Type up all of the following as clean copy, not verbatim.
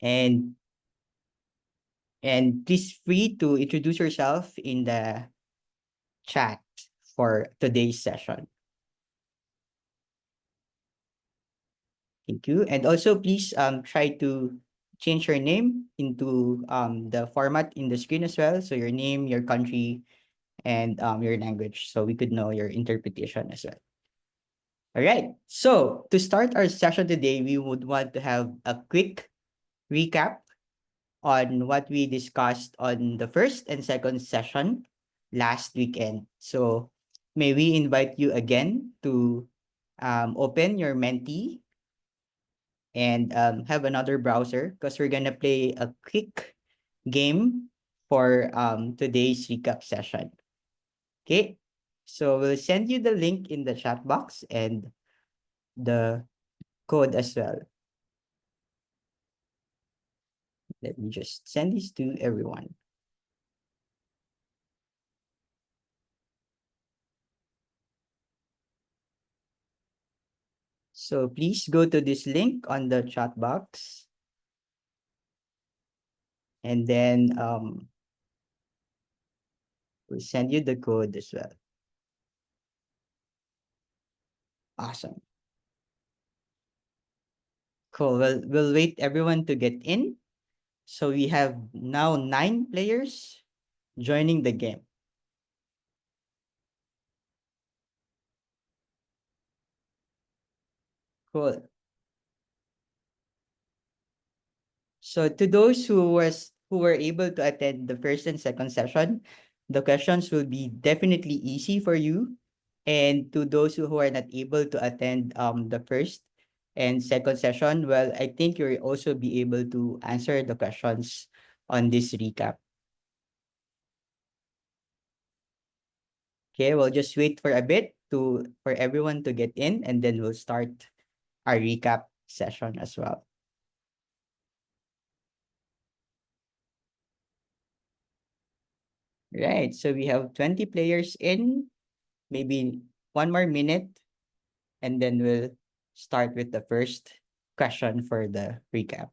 And please free to introduce yourself in the chat for today's session. Thank you. And also please try to change your name into the format in the screen as well. So your name, your country, and your language, so we could know your interpretation as well. All right. So to start our session today, we would want to have a quick recap on what we discussed on the first and second session last weekend. So may we invite you again to open your Menti and have another browser because we're going to play a quick game for today's recap session. Okay. So we'll send you the link in the chat box and the code as well. Let me just send this to everyone. So please go to this link on the chat box. And then we'll send you the code as well. Awesome. Cool. Well, we'll wait everyone to get in. So we have now 9 players joining the game. Cool. So to those who were able to attend the first and second session, the questions will be definitely easy for you. And to those who are not able to attend the first and second session, well, I think you'll also be able to answer the questions on this recap. Okay, we'll just wait for a bit for everyone to get in, and then we'll start our recap session as well. Right, so we have 20 players in, maybe one more minute, and then we'll start with the first question for the recap.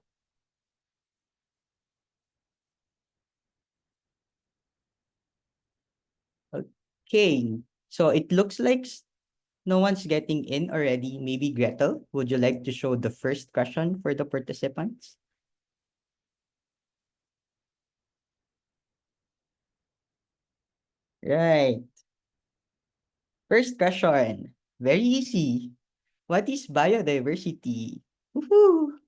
Okay, so it looks like no one's getting in already. Maybe Gretel, would you like to show the first question for the participants? Right. First question. Very easy. What is biodiversity? Woohoo!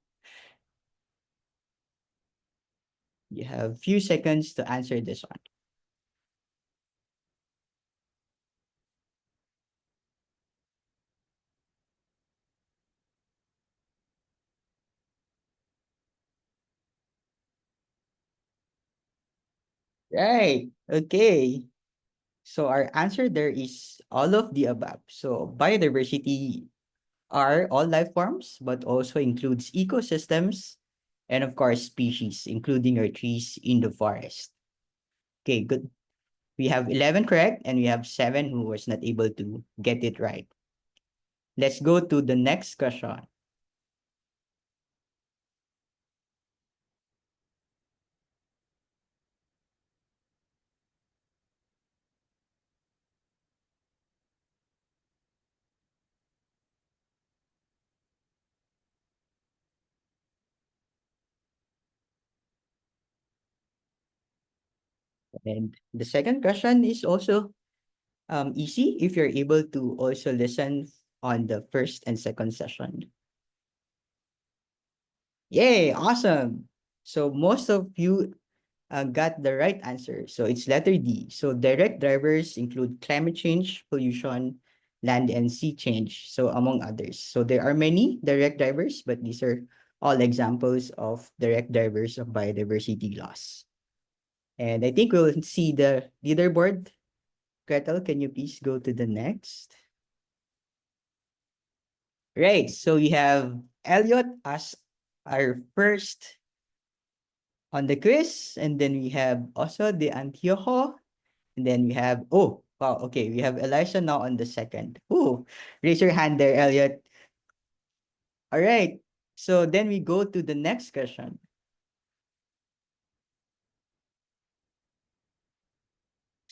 You have few seconds to answer this one. Right. Okay. So our answer there is all of the above. So biodiversity are all life forms, but also includes ecosystems and of course species, including our trees in the forest. Okay, good. We have 11 correct and we have 7 who was not able to get it right. Let's go to the next question. And the second question is also easy if you're able to also listen on the first and second session. Yay, awesome. So most of you got the right answer. So it's letter D. So direct drivers include climate change, pollution, land and sea change, so among others. So there are many direct drivers, but these are all examples of direct drivers of biodiversity loss. And I think we'll see the leaderboard. Gretel, can you please go to the next? Right, so we have Elliot as our first on the quiz, and then we have also the Antiojo, and then we have, oh, wow, okay, we have Elisha now on the second. Oh, raise your hand there, Elliot. All right, so then we go to the next question.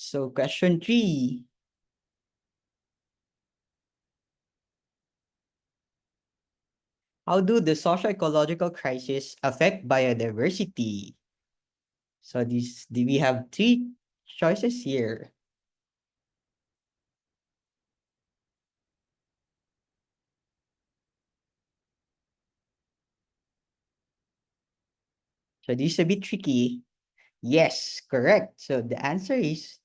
So question 3. How do the socio-ecological crisis affect biodiversity? So we have three choices here. So this is a bit tricky. Yes, correct. So the answer is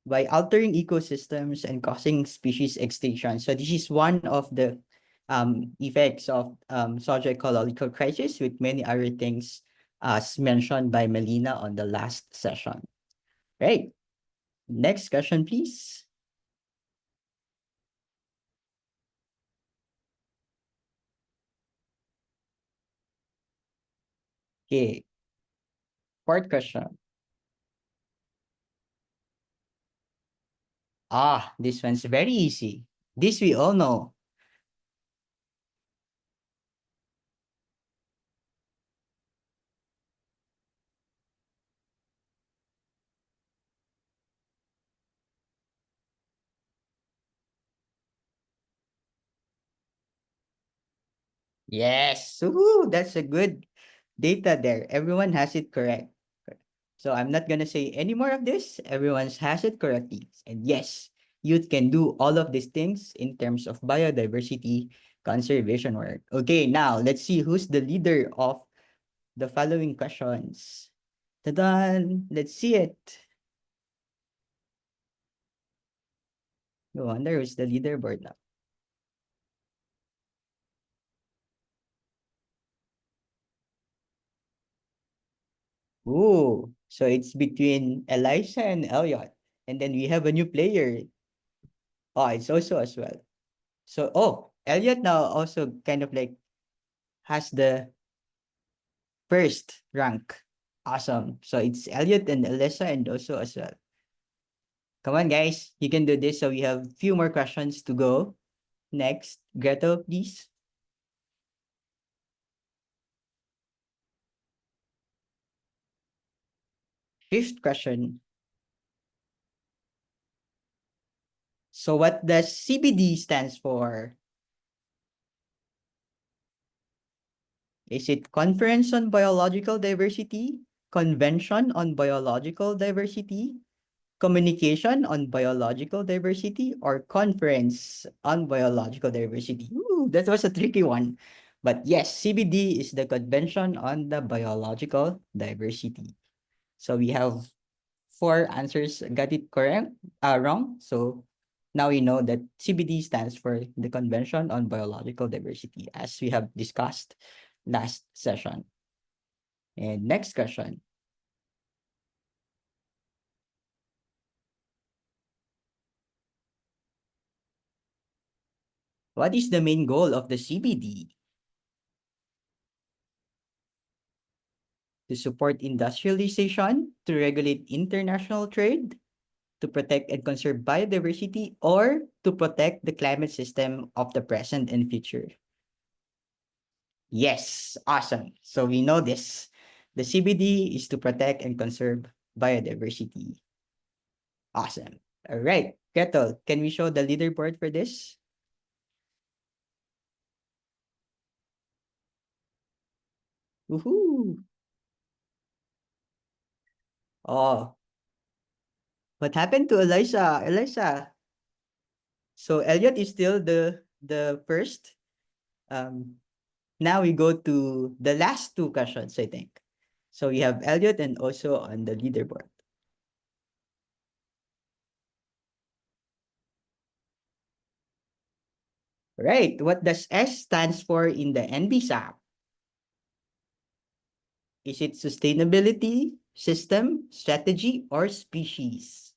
by altering ecosystems and causing species extinction. So this is one of the effects of socio-ecological crisis with many other things as mentioned by Melina on the last session. Right. Next question, please. Okay, fourth question. Ah, this one's very easy. This we all know. Yes. Woohoo, that's a good data there. Everyone has it correct. So I'm not gonna say any more of this. Everyone has it correctly. And yes, youth can do all of these things in terms of biodiversity conservation work. Okay, now let's see who's the leader of the following questions. Ta-da! Let's see it. No wonder who's the leaderboard now. Ooh, so it's between Elisha and Elliot. And then we have a new player. Oh, it's also as well. So, oh, Elliot now also kind of like has the first rank. Awesome. So it's Elliot and Alyssa and also as well. Come on, guys. You can do this. So we have few more questions to go. Next, Gretel, please. Fifth question. So what does CBD stands for? Is it Conference on Biological Diversity? Convention on Biological Diversity? Communication on Biological Diversity? Or Conference on Biological Diversity? Ooh, that was a tricky one. But yes, CBD is the Convention on the Biological Diversity. So we have four answers got it correct, wrong. So now we know that CBD stands for the Convention on Biological Diversity, as we have discussed last session. And next question. What is the main goal of the CBD? To support industrialization, to regulate international trade, to protect and conserve biodiversity, or to protect the climate system of the present and future? Yes, awesome. So we know this. The CBD is to protect and conserve biodiversity. Awesome. All right, Gretel, can we show the leaderboard for this? Woohoo! Oh, what happened to Eliza? Eliza. So Elliot is still the first. Um, Now we go to the last two questions, I think. So we have Elliot and also on the leaderboard. Right. What does S stands for in the NBSAP? Is it sustainability, system, strategy, or species?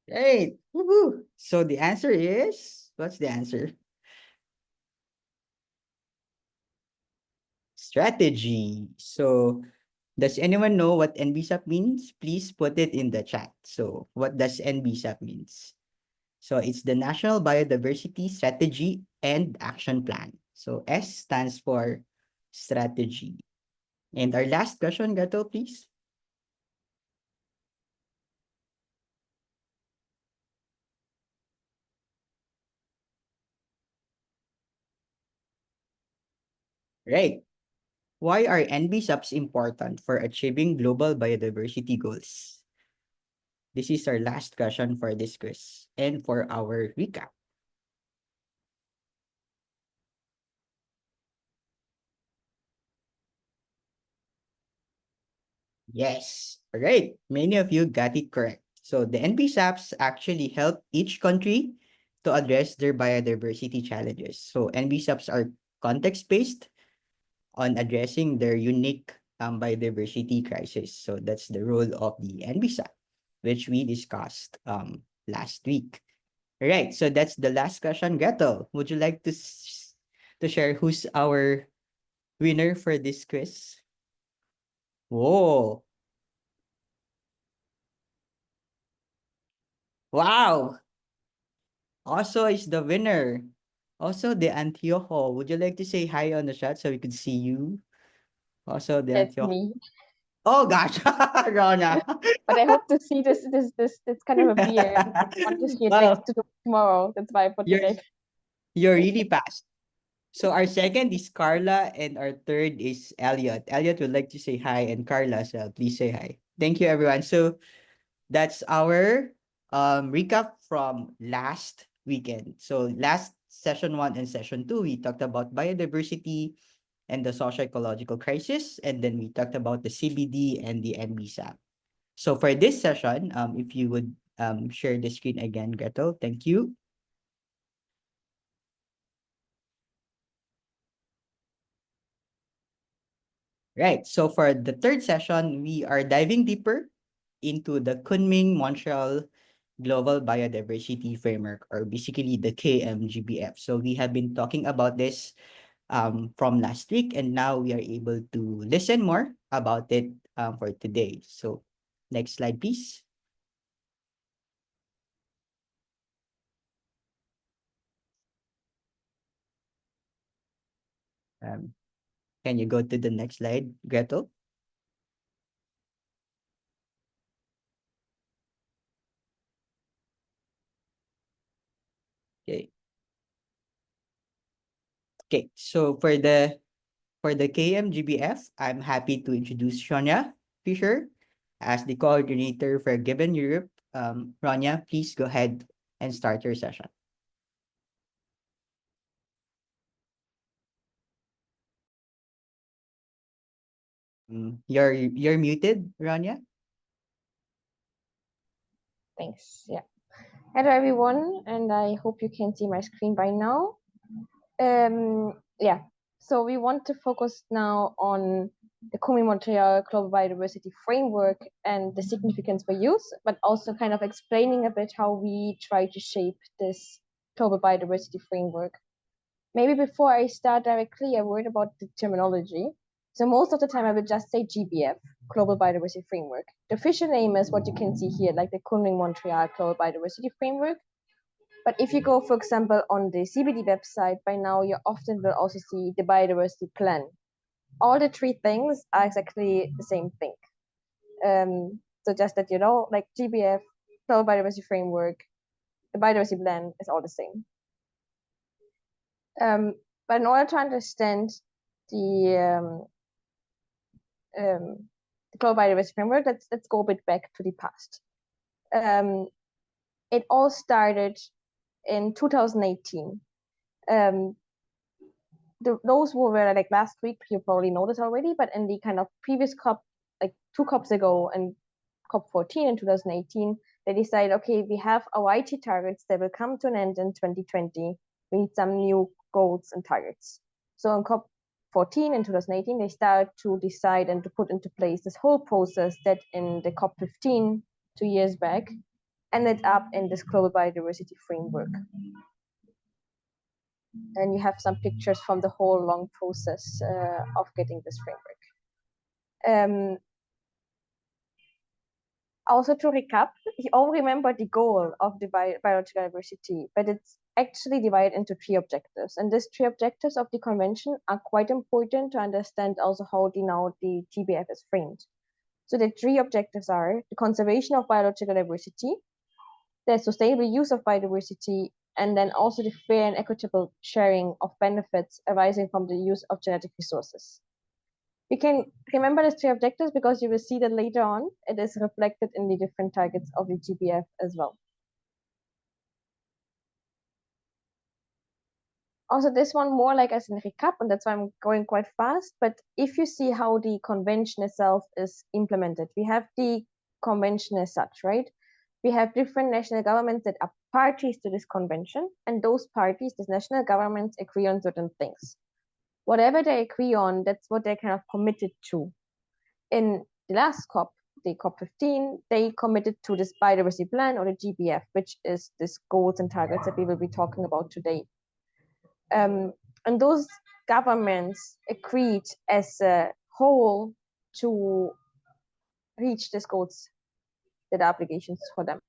Right. Woohoo. So the answer is, what's the answer? Strategy. So does anyone know what NBSAP means? Please put it in the chat. So what does NBSAP means? So it's the National Biodiversity Strategy and Action Plan. So S stands for strategy. And our last question, Gato, please. Right. Why are NBSAPs important for achieving global biodiversity goals? This is our last question for this quiz and for our recap. Yes. All right. Many of you got it correct. So the NBSAPs actually help each country to address their biodiversity challenges. So NBSAPs are context-based on addressing their unique biodiversity crisis. So that's the role of the NBSAP, which we discussed last week. All right. So that's the last question. Gretel, would you like to share who's our winner for this quiz? Whoa. Wow. Also is the winner. Also the Antiojo. Would you like to say hi on the chat so we could see you? Also the That's Antiojo. me. Oh gosh, Rona. But I hope to see this kind of a beer. I want to see it next Well, to tomorrow. That's why I put the you're date. you're really fast. So our second is Carla and our third is Elliot. Elliot would like to say hi and Carla as well. Please say hi. Thank you everyone. So that's our recap from last weekend. So last session 1 and session 2 we talked about biodiversity and the socio-ecological crisis, and then we talked about the CBD and the NBSAP. So for this session, if you would share the screen again, Gretel, thank you. Right. So for the third session, we are diving deeper into the Kunming-Montreal Global Biodiversity Framework, or basically the KMGBF. So we have been talking about this from last week, and now we are able to listen more about it for today. So next slide, please. Um, can you go to the next slide, Gretel? Okay. Okay. So for the KMGBF, I'm happy to introduce Shania Fisher as the coordinator for Given Europe. Rania, please go ahead and start your session. You're muted, Rania. Thanks. Yeah. Hello everyone, and I hope you can see my screen by now. Yeah. So we want to focus now on the Kunming-Montreal Global Biodiversity Framework and the significance for youth, but also kind of explaining a bit how we try to shape this global biodiversity framework. Maybe before I start directly, a word about the terminology. So most of the time I will just say GBF, Global Biodiversity Framework. The official name is what you can see here, like the Kunming-Montreal Global Biodiversity Framework. But if you go, for example, on the CBD website, by now you often will also see the biodiversity plan. All the three things are exactly the same thing. So just that you know, like GBF, Global Biodiversity Framework, the biodiversity plan is all the same. But in order to understand the global biodiversity framework, let's go a bit back to the past. It all started in 2018. Those who were like last week, you probably know this already, but in the kind of previous COP, like 2 COPs ago, and COP 14 in 2018, they decided, okay, we have our IT targets that will come to an end in 2020. We need some new goals and targets. So in COP 14 in 2018, they started to decide and to put into place this whole process that in the COP 15, 2 years back, ended up in this global biodiversity framework. And you have some pictures from the whole long process of getting this framework. Also, to recap, you all remember the goal of the biological diversity, but it's actually divided into three objectives. And these three objectives of the convention are quite important to understand also how the GBF is framed. So the three objectives are the conservation of biological diversity, the sustainable use of biodiversity, and then also the fair and equitable sharing of benefits arising from the use of genetic resources. You can remember the three objectives because you will see that later on it is reflected in the different targets of the GBF as well. Also, this one more like as a recap, and that's why I'm going quite fast. But if you see how the convention itself is implemented, we have the convention as such, right? We have different national governments that are parties to this convention, and those parties, these national governments, agree on certain things. Whatever they agree on, that's what they're kind of committed to. In the last COP, the COP15, they committed to this biodiversity plan or the GBF, which is this goals and targets that we will be talking about today. And those governments agreed as a whole to reach these goals that are obligations for them.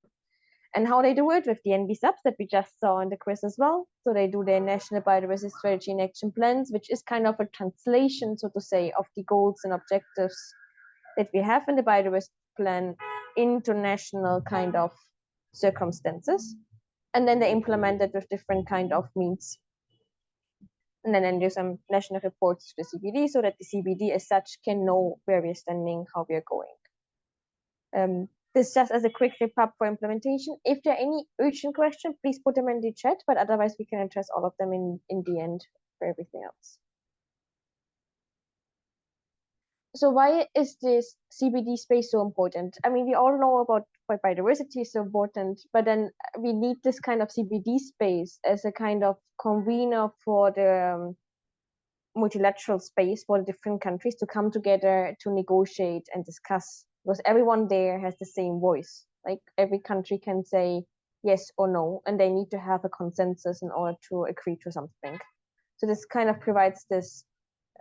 And how they do it with the NB subs that we just saw in the quiz as well. So they do their national biodiversity strategy and action plans, which is kind of a translation, so to say, of the goals and objectives that we have in the biodiversity plan into national kind of circumstances. And then they implement it with different kind of means. And then do some national reports to the CBD so that the CBD as such can know where we're standing, how we're going. This just as a quick recap for implementation. If there are any urgent questions, please put them in the chat, but otherwise we can address all of them in the end for everything else. So why is this CBD space so important? I mean, we all know about why biodiversity is so important, but then we need this kind of CBD space as a kind of convener for the multilateral space for the different countries to come together to negotiate and discuss, because everyone there has the same voice. Like every country can say yes or no, and they need to have a consensus in order to agree to something. So this kind of provides this,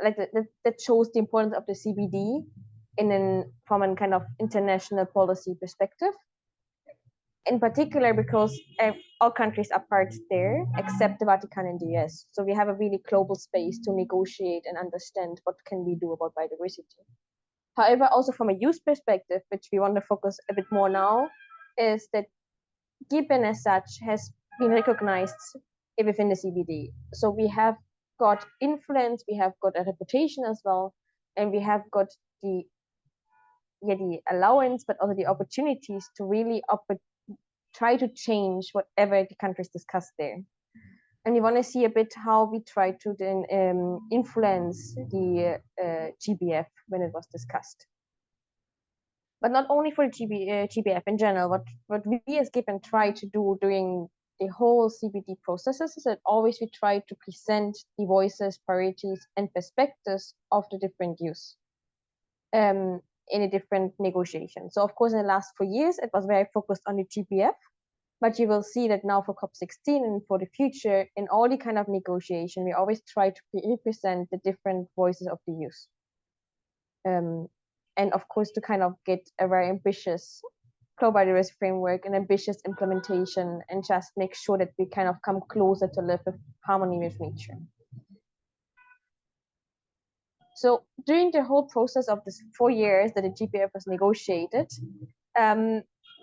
like that shows the importance of the CBD from a kind of international policy perspective. In particular, because all countries are part there except the Vatican and the US. So we have a really global space to negotiate and understand what can we do about biodiversity. However, also from a use perspective, which we want to focus a bit more now, is that Gibbon as such has been recognized within the CBD. So we have got influence, we have got a reputation as well, and we have got the allowance, but also the opportunities to really try to change whatever the countries discuss there. And we want to see a bit how we try to then influence the GBF when it was discussed. But not only for GBF in general, what we as Gibbon try to do during the whole CBD processes is that always we try to present the voices, priorities, and perspectives of the different use in a different negotiation. So of course, in the last 4 years, it was very focused on the GBF, but you will see that now for COP16 and for the future, in all the kind of negotiation, we always try to represent the different voices of the youth. And of course, to kind of get a very ambitious global biodiversity framework and ambitious implementation, and just make sure that we kind of come closer to live with harmony with nature. So during the whole process of this 4 years that the GBF was negotiated,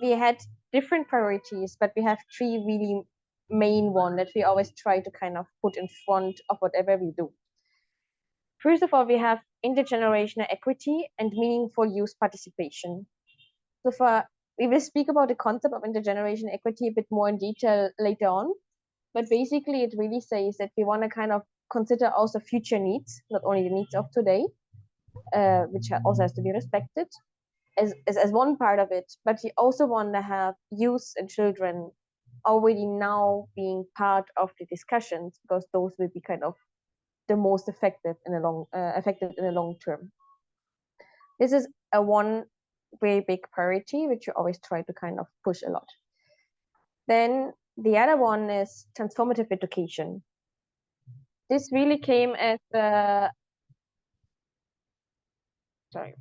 we had different priorities, but we have 3 really main ones that we always try to kind of put in front of whatever we do. First of all, we have intergenerational equity and meaningful youth participation. So we will speak about the concept of intergenerational equity a bit more in detail later on, but basically it really says that we want to kind of consider also future needs, not only the needs of today, which also has to be respected, as one part of it, but we also want to have youth and children already now being part of the discussions, because those will be kind of the most effective in the long term. This is a one very big priority, which you always try to kind of push a lot. Then the other one is transformative education. This really came as sorry.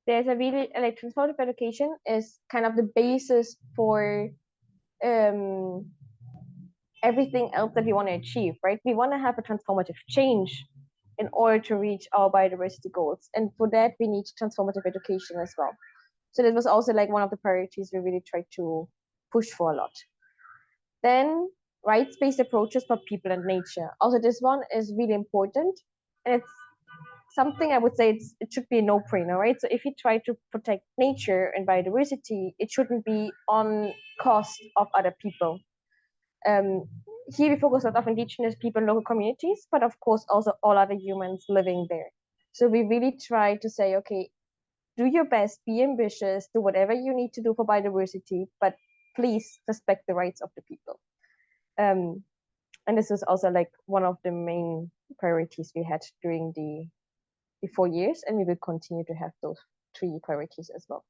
there's a really like transformative education is kind of the basis for everything else that we want to achieve, right? We want to have a transformative change in order to reach our biodiversity goals, and for that we need transformative education as well. So that was also like one of the priorities we really tried to push for a lot. Then rights-based approaches for people and nature. Also, this one is really important, and it's something I would say it should be a no-brainer, right? So if you try to protect nature and biodiversity, it shouldn't be on cost of other people. Um, Here we focus a lot of indigenous people and local communities, but of course also all other humans living there. So we really try to say, okay, do your best, be ambitious, do whatever you need to do for biodiversity, but please respect the rights of the people. And this was also like one of the main priorities we had during the 4 years, and we will continue to have those 3 priorities as well.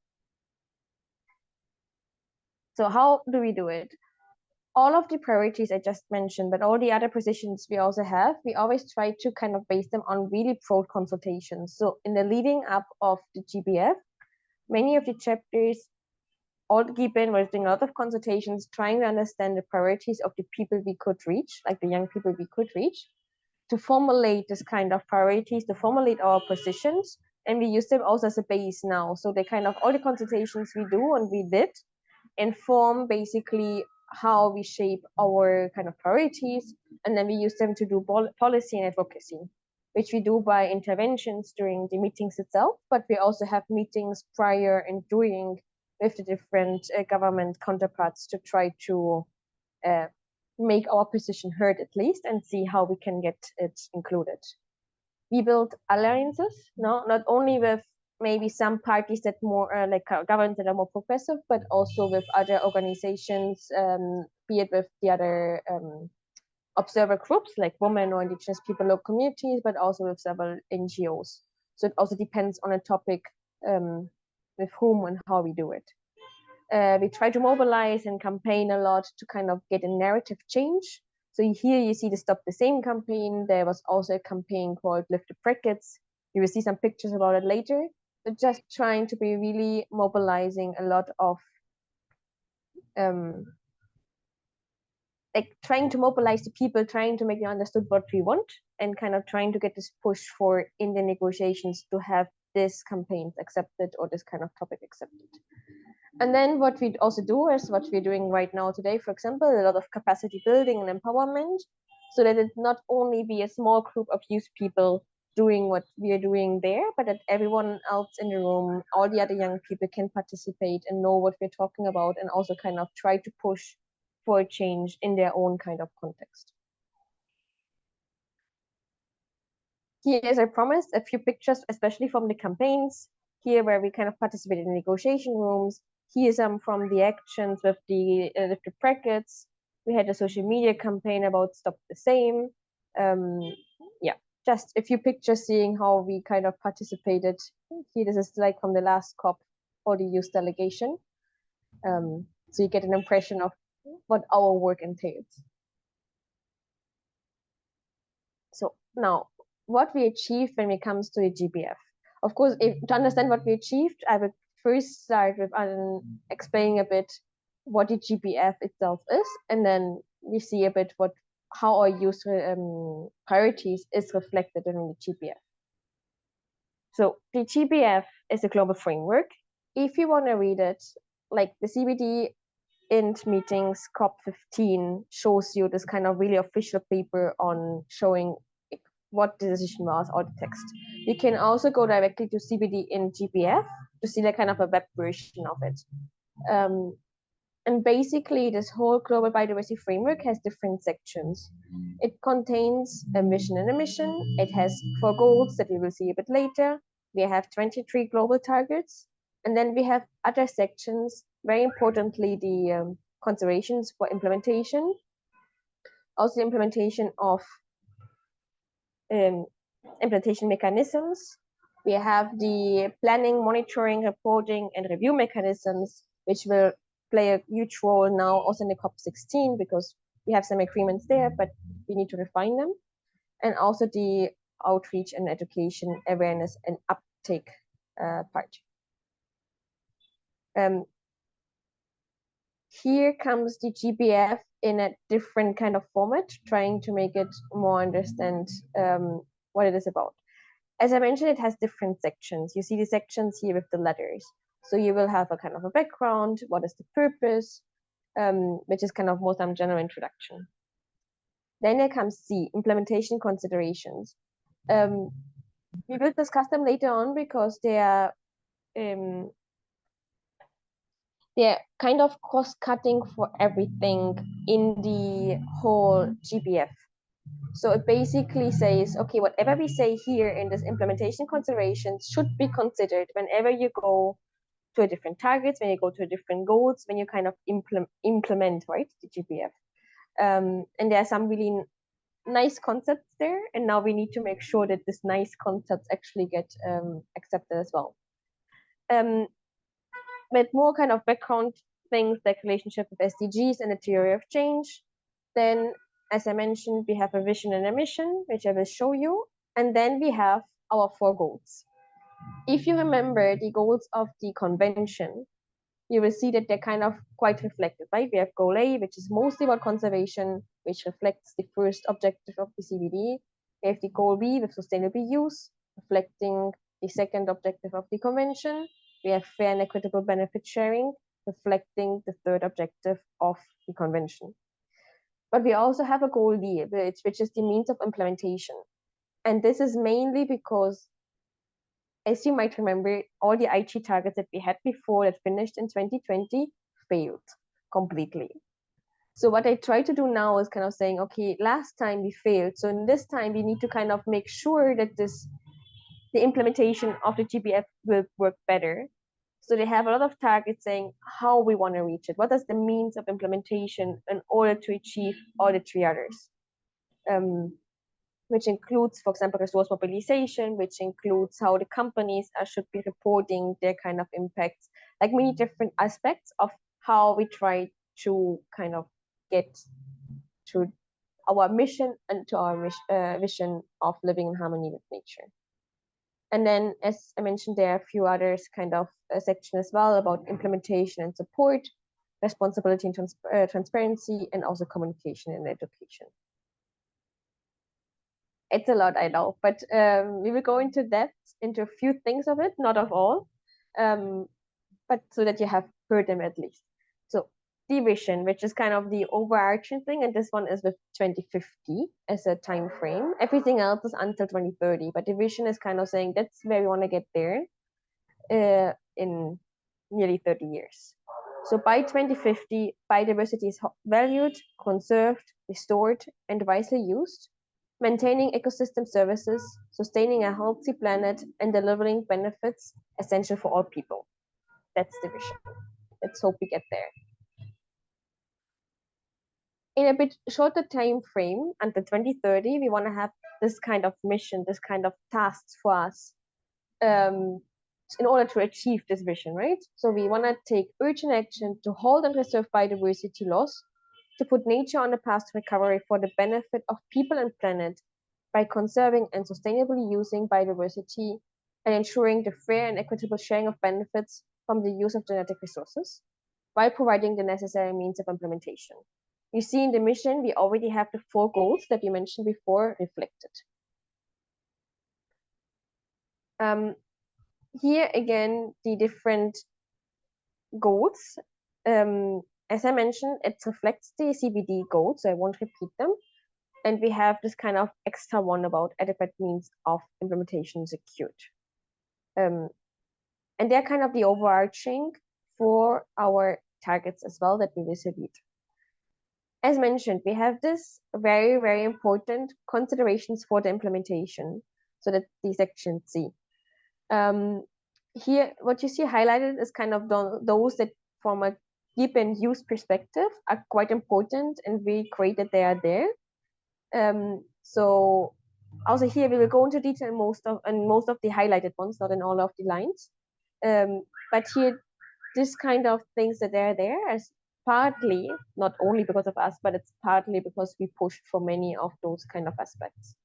So how do we do it? All of the priorities I just mentioned, but all the other positions we also have, we always try to kind of base them on really broad consultations. So in the leading up of the GBF, many of the chapters, all the GBN was doing a lot of consultations, trying to understand the priorities of the people we could reach, like the young people we could reach, to formulate this kind of priorities, to formulate our positions, and we use them also as a base now. So they kind of all the consultations we do and we did inform basically how we shape our kind of priorities, and then we use them to do policy and advocacy, which we do by interventions during the meetings itself, but we also have meetings prior and during with the different government counterparts to try to make our position heard at least and see how we can get it included. We build alliances, no, not only with maybe some parties that more like governments that are more progressive, but also with other organizations, be it with the other observer groups like women or indigenous people, local communities, but also with several NGOs. So it also depends on a topic with whom and how we do it. We try to mobilize and campaign a lot to kind of get a narrative change. So here you see the Stop the Same campaign. There was also a campaign called Lift the Brackets. You will see some pictures about it later. But just trying to be really mobilizing a lot of like trying to mobilize the people, trying to make them understood what we want, and kind of trying to get this push for in the negotiations to have this campaign accepted or this kind of topic accepted. And then what we also do is what we're doing right now today, for example, a lot of capacity building and empowerment, so that it not only be a small group of youth people doing what we are doing there, but that everyone else in the room, all the other young people can participate and know what we're talking about, and also kind of try to push for a change in their own kind of context. Here, as I promised, a few pictures, especially from the campaigns, here where we kind of participated in negotiation rooms. Here's some from the actions with the brackets. We had a social media campaign about Stop the Same. Yeah, just a few pictures seeing how we kind of participated. Here, this is like from the last COP for the youth delegation. So you get an impression of what our work entails. So now, what we achieved when it comes to the GBF. Of course, to understand what we achieved, I would first start with explaining a bit what the GBF itself is, and then we see a bit how our youth priorities is reflected in the GBF. So the GBF is a global framework. If you want to read it, like the CBD INT meetings, COP15 shows you this kind of really official paper on showing what the decision was or the text. You can also go directly to CBD in GBF to see the kind of a web version of it. And basically, this whole global biodiversity framework has different sections. It contains a vision and a mission. It has 4 goals that we will see a bit later. We have 23 global targets. And then we have other sections, very importantly, the considerations for implementation. Also, the implementation of implementation mechanisms. We have the planning, monitoring, reporting, and review mechanisms, which will play a huge role now also in the COP16, because we have some agreements there, but we need to refine them. And also the outreach and education, awareness, and uptake part. Here comes the GBF in a different kind of format, trying to make it more understand what it is about. As I mentioned, it has different sections. You see the sections here with the letters. So you will have a kind of a background, what is the purpose, which is kind of more some general introduction. Then there comes C, implementation considerations. We will discuss them later on because they're kind of cost-cutting for everything in the whole GBF. So it basically says, okay, whatever we say here in this implementation considerations should be considered whenever you go to a different targets, when you go to a different goals, when you kind of implement, right, the GBF. And there are some really nice concepts there, and now we need to make sure that this nice concepts actually get accepted as well. With more kind of background things like relationship with SDGs and the theory of change, then as I mentioned, we have a vision and a mission, which I will show you, and then we have our 4 goals. If you remember the goals of the convention, you will see that they're kind of quite reflective, right? We have goal A, which is mostly about conservation, which reflects the first objective of the CBD. We have the goal B with sustainable use, reflecting the second objective of the convention. We have fair and equitable benefit sharing, reflecting the third objective of the convention. But we also have a goal D, which is the means of implementation. And this is mainly because, as you might remember, all the IG targets that we had before that finished in 2020 failed completely. So what I try to do now is kind of saying, okay, last time we failed. So in this time, we need to kind of make sure that the implementation of the GBF will work better. So they have a lot of targets saying how we want to reach it. What is the means of implementation in order to achieve all the 3 others? Which includes, for example, resource mobilization, which includes how the companies should be reporting their kind of impacts, like many different aspects of how we try to kind of get to our mission and to our vision of living in harmony with nature. And then, as I mentioned, there are a few others kind of section as well about implementation and support, responsibility and transparency, and also communication and education. It's a lot, I know, but we will go into depth into a few things of it, not of all, but so that you have heard them at least. So the vision, which is kind of the overarching thing, and this one is with 2050 as a time frame. Everything else is until 2030, but the vision is kind of saying that's where we want to get there in nearly 30 years. So by 2050, biodiversity is valued, conserved, restored, and wisely used, maintaining ecosystem services, sustaining a healthy planet, and delivering benefits essential for all people. That's the vision. Let's hope we get there. In a bit shorter time frame, until 2030, we want to have this kind of mission, this kind of tasks for us in order to achieve this vision, right? So we want to take urgent action to halt and preserve biodiversity loss, to put nature on the path to recovery for the benefit of people and planet by conserving and sustainably using biodiversity and ensuring the fair and equitable sharing of benefits from the use of genetic resources, while providing the necessary means of implementation. You see in the mission, we already have the 4 goals that we mentioned before reflected. Here again, the different goals. As I mentioned, it reflects the CBD goals, so I won't repeat them. And we have this kind of extra one about adequate means of implementation secured. And they're kind of the overarching for our targets as well that we will read. As mentioned, we have this very, very important considerations for the implementation. So that's the section C. Here, what you see highlighted is kind of those that from a deep and use perspective are quite important and really great that they are there. So also here we will go into detail in most of the highlighted ones, not in all of the lines. But here, this kind of things that are there as partly, not only because of us, but it's partly because we pushed for many of those kind of aspects.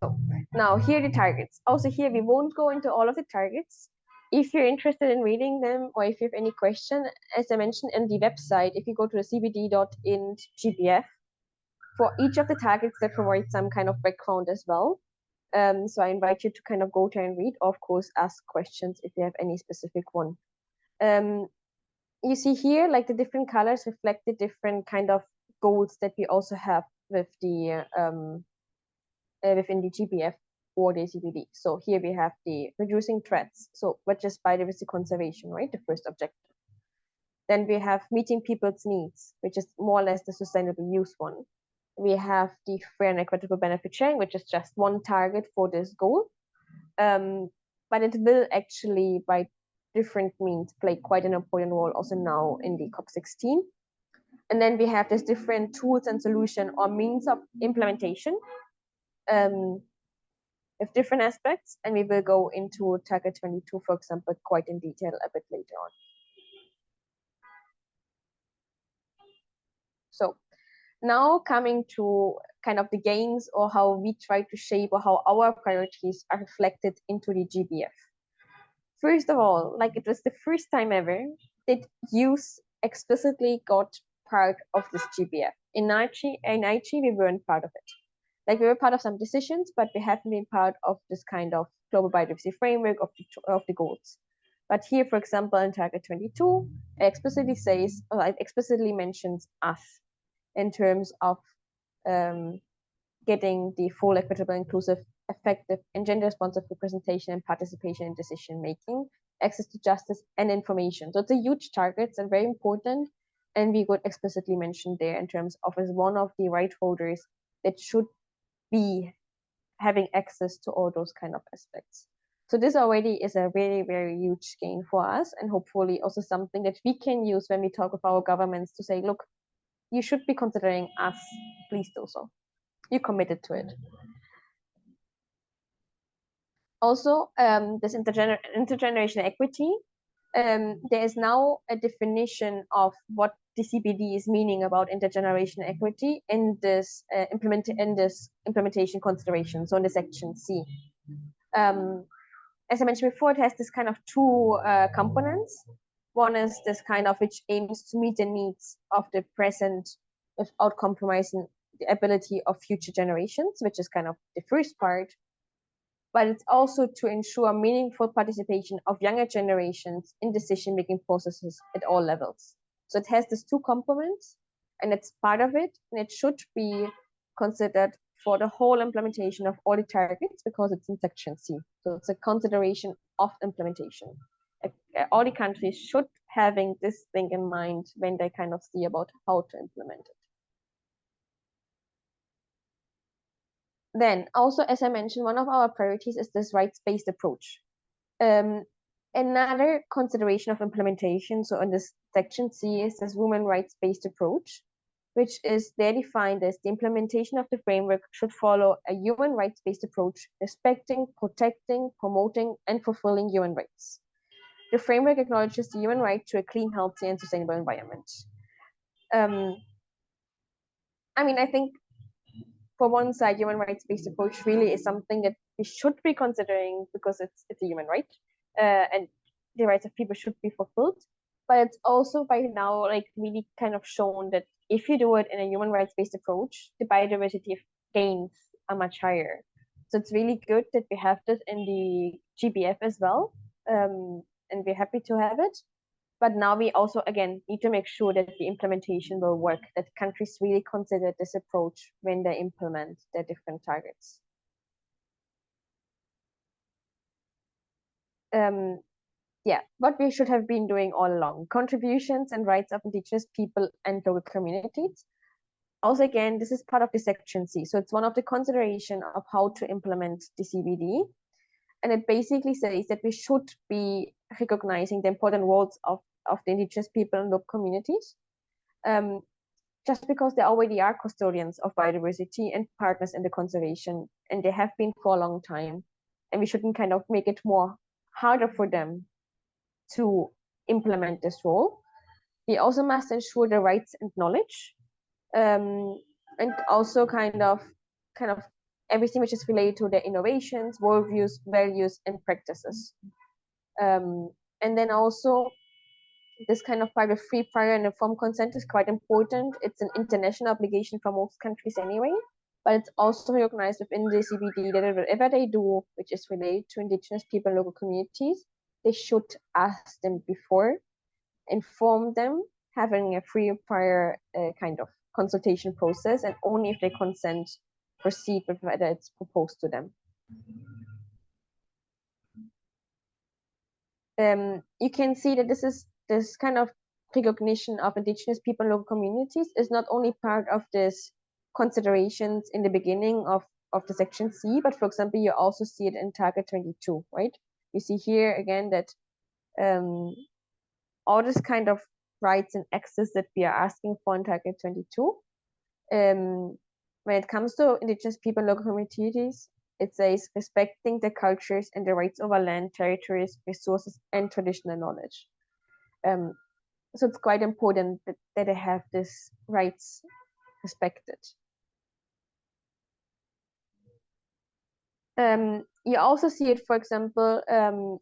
So now here are the targets. Also here, we won't go into all of the targets. If you're interested in reading them, or if you have any question, as I mentioned in the website, if you go to the cbd.int GBF, for each of the targets that provide some kind of background as well. So I invite you to kind of go there and read, or of course ask questions if you have any specific one. You see here, like the different colors reflect the different kind of goals that we also have with the within the GBF or the CBD. So here we have the reducing threats, so which is biodiversity conservation, right? The first objective. Then we have meeting people's needs, which is more or less the sustainable use one. We have the fair and equitable benefit sharing, which is just one target for this goal. But it will actually, by different means, play quite an important role also now in the COP16. And then we have this different tools and solution or means of implementation with different aspects. And we will go into target 22, for example, quite in detail a bit later on. So now coming to kind of the gains or how we try to shape or how our priorities are reflected into the GBF. First of all, like it was the first time ever that youth explicitly got part of this GBF. In IG, we weren't part of it. Like we were part of some decisions, but we haven't been part of this kind of global biodiversity framework of the goals. But here, for example, in target 22, it explicitly says, or it explicitly mentions us in terms of getting the full, equitable, inclusive, effective, and gender-responsive representation and participation in decision-making, access to justice and information. So it's a huge target and very important. And we could explicitly mention there in terms of as one of the right holders that should be having access to all those kind of aspects. So this already is a very, very huge gain for us, and hopefully also something that we can use when we talk with our governments to say, look, you should be considering us, please do so. You committed to it. Also, this intergenerational equity, there is now a definition of what the CBD is meaning about intergenerational equity in this implementation consideration, so in the section C. As I mentioned before, it has this kind of two components. One is this kind of which aims to meet the needs of the present without compromising the ability of future generations, which is kind of the first part. But it's also to ensure meaningful participation of younger generations in decision-making processes at all levels. So it has these two components, and it's part of it, and it should be considered for the whole implementation of all the targets because it's in section C. So it's a consideration of implementation. All the countries should having this thing in mind when they kind of see about how to implement it. Then also, as I mentioned, one of our priorities is this rights-based approach. Another consideration of implementation, so in this section C, is this women rights-based approach, which is there defined as the implementation of the framework should follow a human rights-based approach, respecting, protecting, promoting, and fulfilling human rights. The framework acknowledges the human right to a clean, healthy, and sustainable environment. I mean, I think for one side, human rights-based approach really is something that we should be considering because it's a human right, and the rights of people should be fulfilled. But it's also by now like really kind of shown that if you do it in a human rights-based approach, the biodiversity gains are much higher. So it's really good that we have this in the GBF as well, and we're happy to have it. But now we also, again, need to make sure that the implementation will work, that countries really consider this approach when they implement their different targets. Yeah, what we should have been doing all along, contributions and rights of indigenous people and local communities. Also, again, this is part of the section C. So it's one of the consideration of how to implement the CBD. And it basically says that we should be recognizing the important roles of the indigenous people and local communities, just because they already are custodians of biodiversity and partners in the conservation, and they have been for a long time. And we shouldn't kind of make it more harder for them to implement this role. We also must ensure the rights and knowledge, and also kind of everything which is related to their innovations, worldviews, values, and practices. And then also this kind of private free, prior, and informed consent is quite important. It's an international obligation for most countries anyway, but it's also recognized within the CBD that whatever they do, which is related to indigenous people and local communities, they should ask them before, inform them, having a free, prior kind of consultation process, and only if they consent, proceed with whether it's proposed to them. You can see that this kind of recognition of indigenous people and local communities is not only part of this considerations in the beginning of the section C, but for example, you also see it in target 22, right? You see here again that all this kind of rights and access that we are asking for in target 22, when it comes to indigenous people and local communities, it says respecting the cultures and the rights over land, territories, resources, and traditional knowledge. So it's quite important that they have these rights respected. You also see it, for example,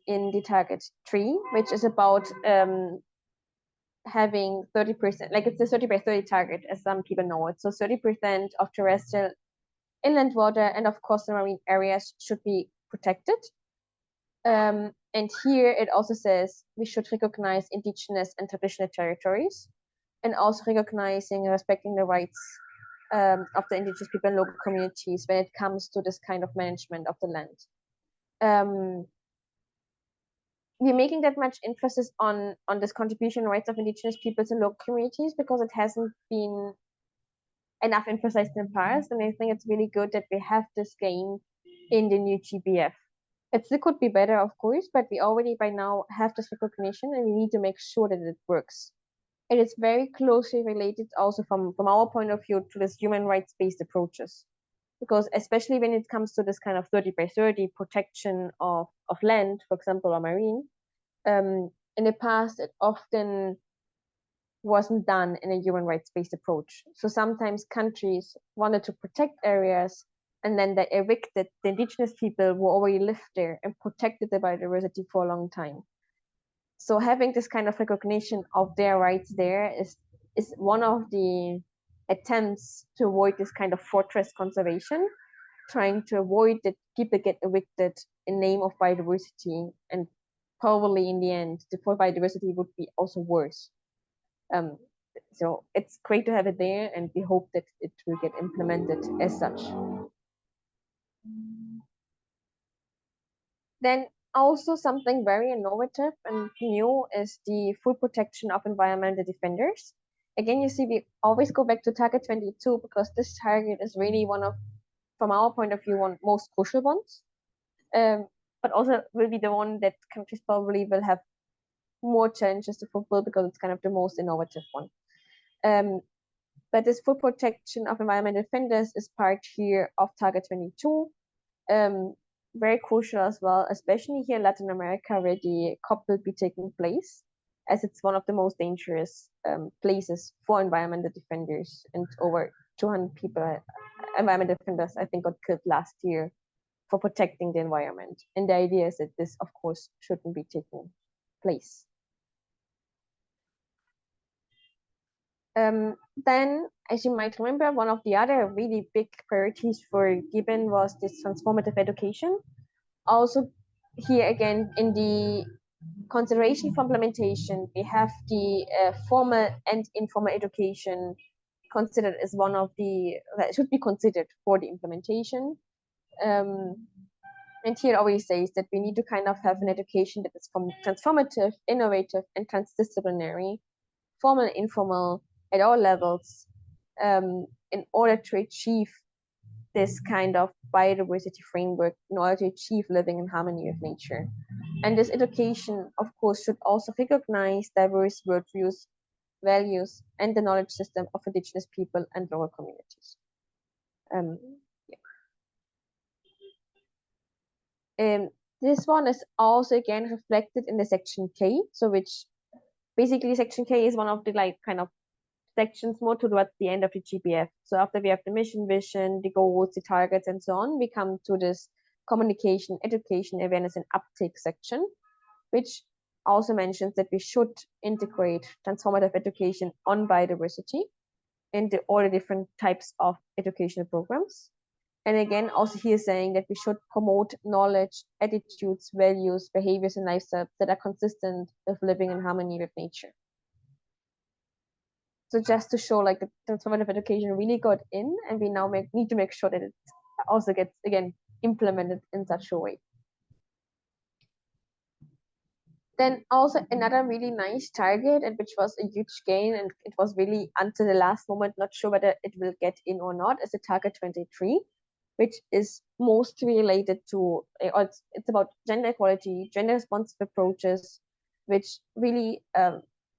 in the target 3, which is about having 30%, like it's a 30 by 30 target, as some people know it. So 30% of terrestrial inland water and of coastal marine areas should be protected. And here it also says we should recognize indigenous and traditional territories, and also recognizing and respecting the rights of the indigenous people and local communities when it comes to this kind of management of the land. We're making that much emphasis on this contribution rights of indigenous peoples and local communities because it hasn't been enough emphasized in the past, and I think it's really good that we have this game in the new GBF. It still could be better, of course, but we already by now have this recognition, and we need to make sure that it works. It is very closely related also from our point of view to this human rights-based approaches, because especially when it comes to this kind of 30 by 30 protection of land, for example, or marine, in the past it often wasn't done in a human rights-based approach. So sometimes countries wanted to protect areas, and then they evicted the indigenous people who already lived there and protected the biodiversity for a long time. So having this kind of recognition of their rights there is one of the attempts to avoid this kind of fortress conservation, trying to avoid that people get evicted in name of biodiversity, and probably in the end, the biodiversity would be also worse. So it's great to have it there, and we hope that it will get implemented as such. Then also something very innovative and new is the full protection of environmental defenders. Again, you see, we always go back to target 22 because this target is really one of, from our point of view, one most crucial ones. But also will be the one that countries probably will have more challenges to fulfill because it's kind of the most innovative one. But this full protection of environmental defenders is part here of target 22. Very crucial as well, especially here in Latin America, where the COP will be taking place, as it's one of the most dangerous places for environmental defenders, and over 200 people, environmental defenders, I think, got killed last year for protecting the environment. And the idea is that this, of course, shouldn't be taking place. Then, as you might remember, one of the other really big priorities for Gibbon was this transformative education. Also, here again, in the consideration for implementation, we have the formal and informal education considered as one of the, that should be considered for the implementation. And here always says that we need to kind of have an education that is transformative, innovative, and transdisciplinary, formal and informal, at all levels, in order to achieve this kind of biodiversity framework, in order to achieve living in harmony with nature. And this education, of course, should also recognize diverse worldviews, values, and the knowledge system of indigenous people and local communities. This one is also again reflected in the section K, so which basically section K is one of the like kind of sections more towards the end of the GPF. So after we have the mission, vision, the goals, the targets, and so on, we come to this communication, education, awareness, and uptake section, which also mentions that we should integrate transformative education on biodiversity into all the different types of educational programs. And again, also here saying that we should promote knowledge, attitudes, values, behaviors, and lifestyles that are consistent with living in harmony with nature. So just to show like the transformative education really got in, and we now need to make sure that it also gets, again, implemented in such a way. Then also another really nice target, and which was a huge gain, and it was really until the last moment not sure whether it will get in or not, is the target 23, which is mostly related to, or it's about gender equality, gender responsive approaches, which really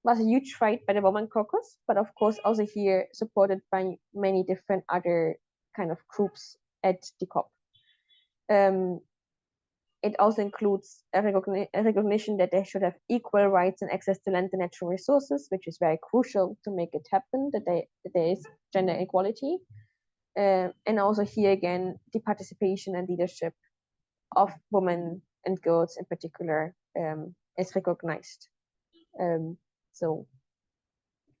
was a huge fight by the Women Caucus, but of course also here supported by many different other kind of groups at the COP. It also includes a recognition that they should have equal rights and access to land and natural resources, which is very crucial to make it happen, that there is gender equality. And also here again, the participation and leadership of women and girls in particular is recognized. So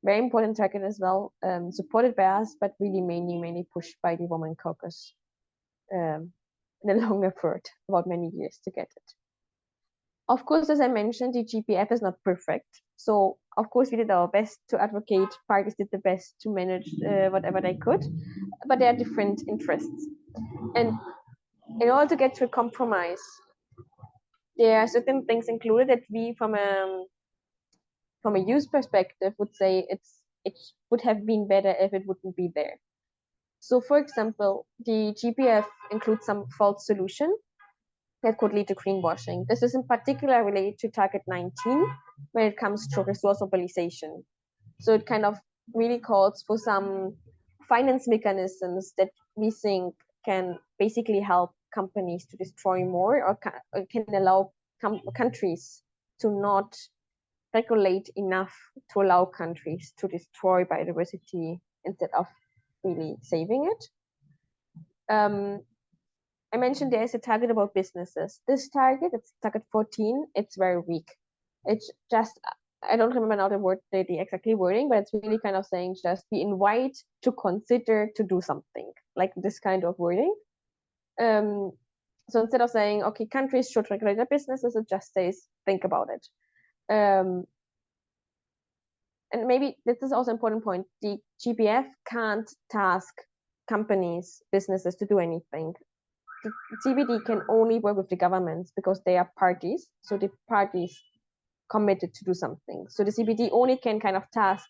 very important target as well, supported by us, but really mainly pushed by the Women Caucus. In a long effort, about many years to get it. Of course, as I mentioned, the GPF is not perfect. So of course we did our best to advocate, parties did the best to manage whatever they could, but there are different interests. And in order to get to a compromise, there are certain things included that we from a use perspective would say it would have been better if it wouldn't be there. So for example, the GPF includes some false solution that could lead to greenwashing. This is in particular related to target 19 when it comes to resource mobilization. So it kind of really calls for some finance mechanisms that we think can basically help companies to destroy more, or can allow countries to not regulate enough to allow countries to destroy biodiversity instead of really saving it. I mentioned there is a target about businesses. This target, it's target 14, it's very weak. It's just, I don't remember now the exactly wording, but it's really kind of saying just we invite to consider to do something, like this kind of wording. So instead of saying, okay, countries should regulate their businesses, it just says, think about it. And maybe this is also an important point. The GPF can't task companies, businesses to do anything. The CBD can only work with the governments because they are parties. So the parties committed to do something. So the CBD only can kind of task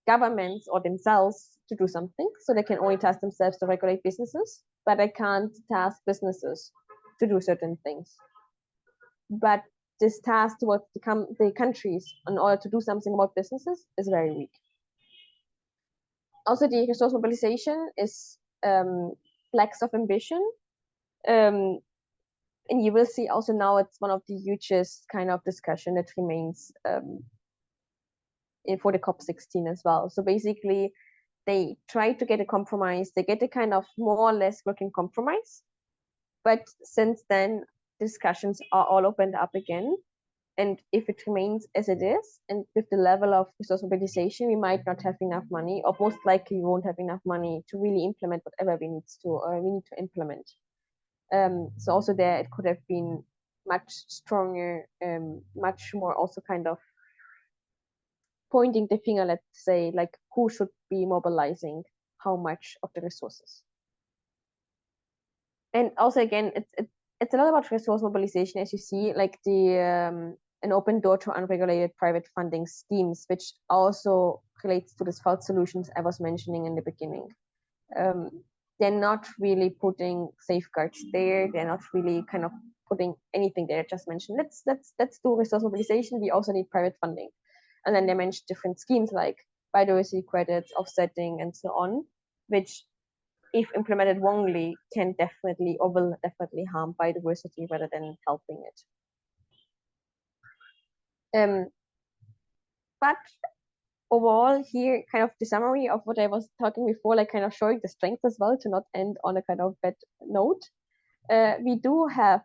governments or themselves to do something. So they can only task themselves to regulate businesses, but they can't task businesses to do certain things. But this task towards the countries in order to do something about businesses is very weak. Also, the resource mobilization is lacks of ambition. And you will see also now it's one of the hugest kind of discussion that remains for the COP16 as well. So basically, they try to get a compromise. They get a kind of more or less working compromise. But since then, discussions are all opened up again. And if it remains as it is, and with the level of resource mobilization, we might not have enough money, or most likely we won't have enough money to really implement whatever we need to implement. So also there, it could have been much stronger, much more also kind of pointing the finger, let's say, like who should be mobilizing how much of the resources. And also again, it's a lot about resource mobilization, as you see, like the an open door to unregulated private funding schemes, which also relates to this false solutions I was mentioning in the beginning. They're not really putting safeguards there. They're not really kind of putting anything there. Just mentioned, let's do resource mobilization. We also need private funding. And then they mentioned different schemes like biodiversity credits, offsetting, and so on, which if implemented wrongly can definitely or will definitely harm biodiversity rather than helping it. But overall here, kind of the summary of what I was talking before, like kind of showing the strength as well to not end on a kind of bad note. We do have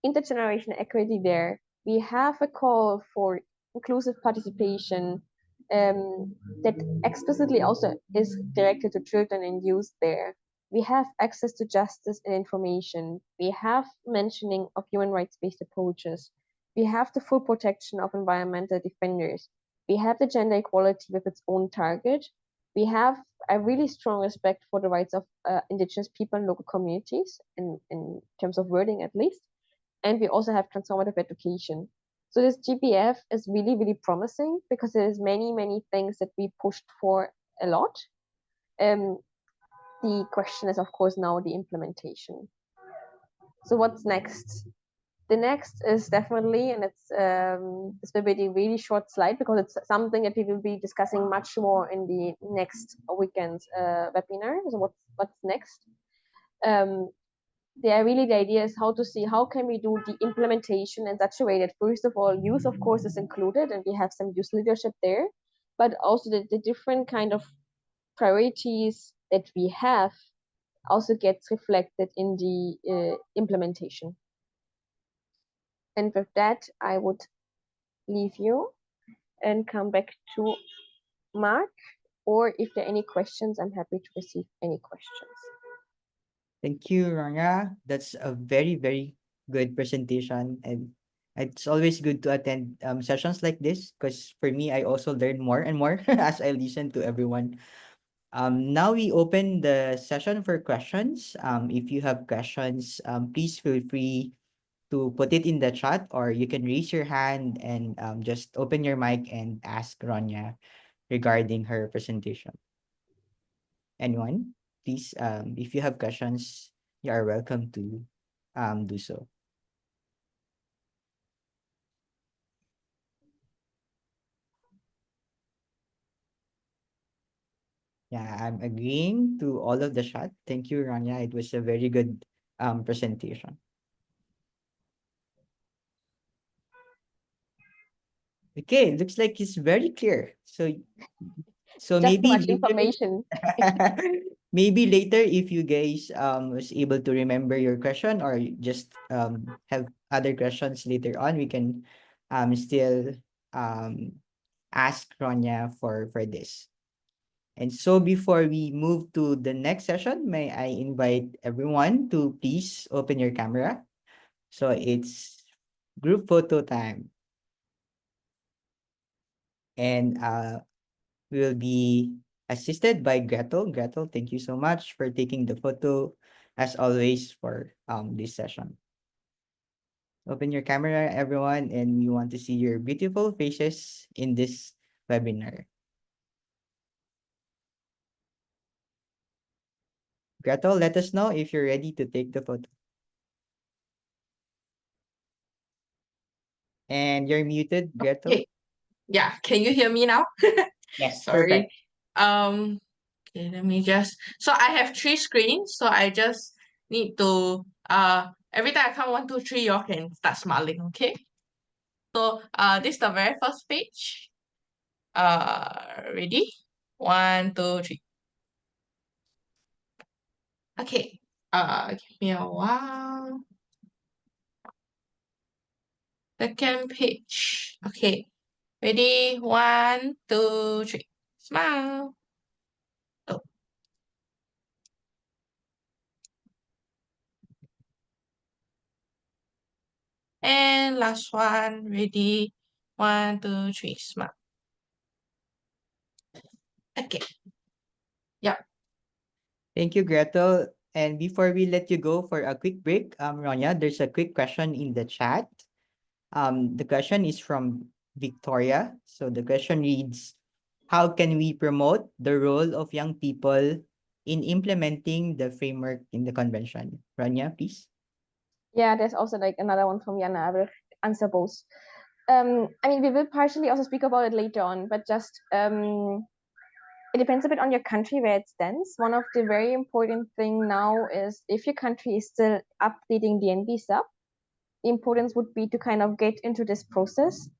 intergenerational equity there. We have a call for inclusive participation that explicitly also is directed to children and youth there. We have access to justice and information. We have mentioning of human rights-based approaches. We have the full protection of environmental defenders. We have the gender equality with its own target. We have a really strong respect for the rights of indigenous people and local communities in terms of wording at least. And we also have transformative education. So this GPF is really, really promising because there's many, many things that we pushed for a lot. The question is, of course, now the implementation. So what's next? The next is definitely, and this will be a really short slide because it's something that we will be discussing much more in the next weekend's webinar. So what's next? The idea is how to see how can we do the implementation in such a way that first of all youth of course is included and we have some youth leadership there, but also the different kind of priorities that we have also gets reflected in the implementation. And with that I would leave you and come back to Mark, or if there are any questions I'm happy to receive any questions. Thank you, Rania. That's a very, very good presentation. And it's always good to attend sessions like this because for me, I also learn more and more as I listen to everyone. Now we open the session for questions. If you have questions, please feel free to put it in the chat or you can raise your hand and just open your mic and ask Rania regarding her presentation. Anyone, please, if you have questions, you are welcome to do so. Yeah, I'm agreeing to all of the chat. Thank you, Rania. It was a very good presentation. Okay, looks like it's very clear. So Just too maybe much later, information. maybe later if you guys was able to remember your question or you just have other questions later on, we can still um ask Ronya for this. And so before we move to the next session, may I invite everyone to please open your camera. So it's group photo time. And we will be assisted by Gretel. Gretel, thank you so much for taking the photo as always for this session. Open your camera, everyone, and we want to see your beautiful faces in this webinar. Gretel, let us know if you're ready to take the photo. And you're muted, Gretel. Okay. Yeah, can you hear me now? Yes, Sorry. perfect. Okay, let me just, so I have three screens, so I just need to every time I count 1, 2, 3, you all can start smiling, okay? So this is the very first page. Ready? 1, 2, 3. Okay. Give me a while. Second page. Okay. Ready? 1, 2, 3. Smile. Oh. And last one. Ready? 1, 2, 3. Smile. Okay. Yep. Thank you, Gretel. And before we let you go for a quick break, Ronya, there's a quick question in the chat. The question is from Victoria. So the question reads, how can we promote the role of young people in implementing the framework in the convention? Ronya, please. Yeah, there's also like another one from Jana. I will answer both. I mean, we will partially also speak about it later on, but just it depends a bit on your country where it stands. One of the very important thing now is if your country is still updating DNB sub, the importance would be to kind of get into this process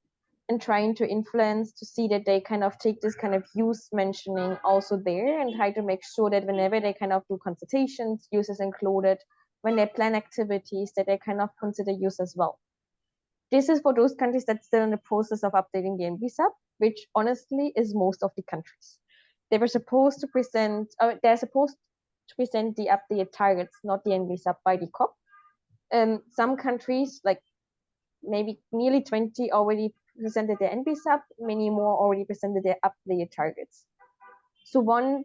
and trying to influence to see that they kind of take this kind of use mentioning also there and try to make sure that whenever they kind of do consultations, use is included. When they plan activities, that they kind of consider use as well. This is for those countries that's still in the process of updating the NBSUP, which honestly is most of the countries. They were supposed to present, they're supposed to present the updated targets, not the NBSUP by the COP. Some countries, like maybe nearly 20, already presented their NBSUP, many more already presented their updated targets. So one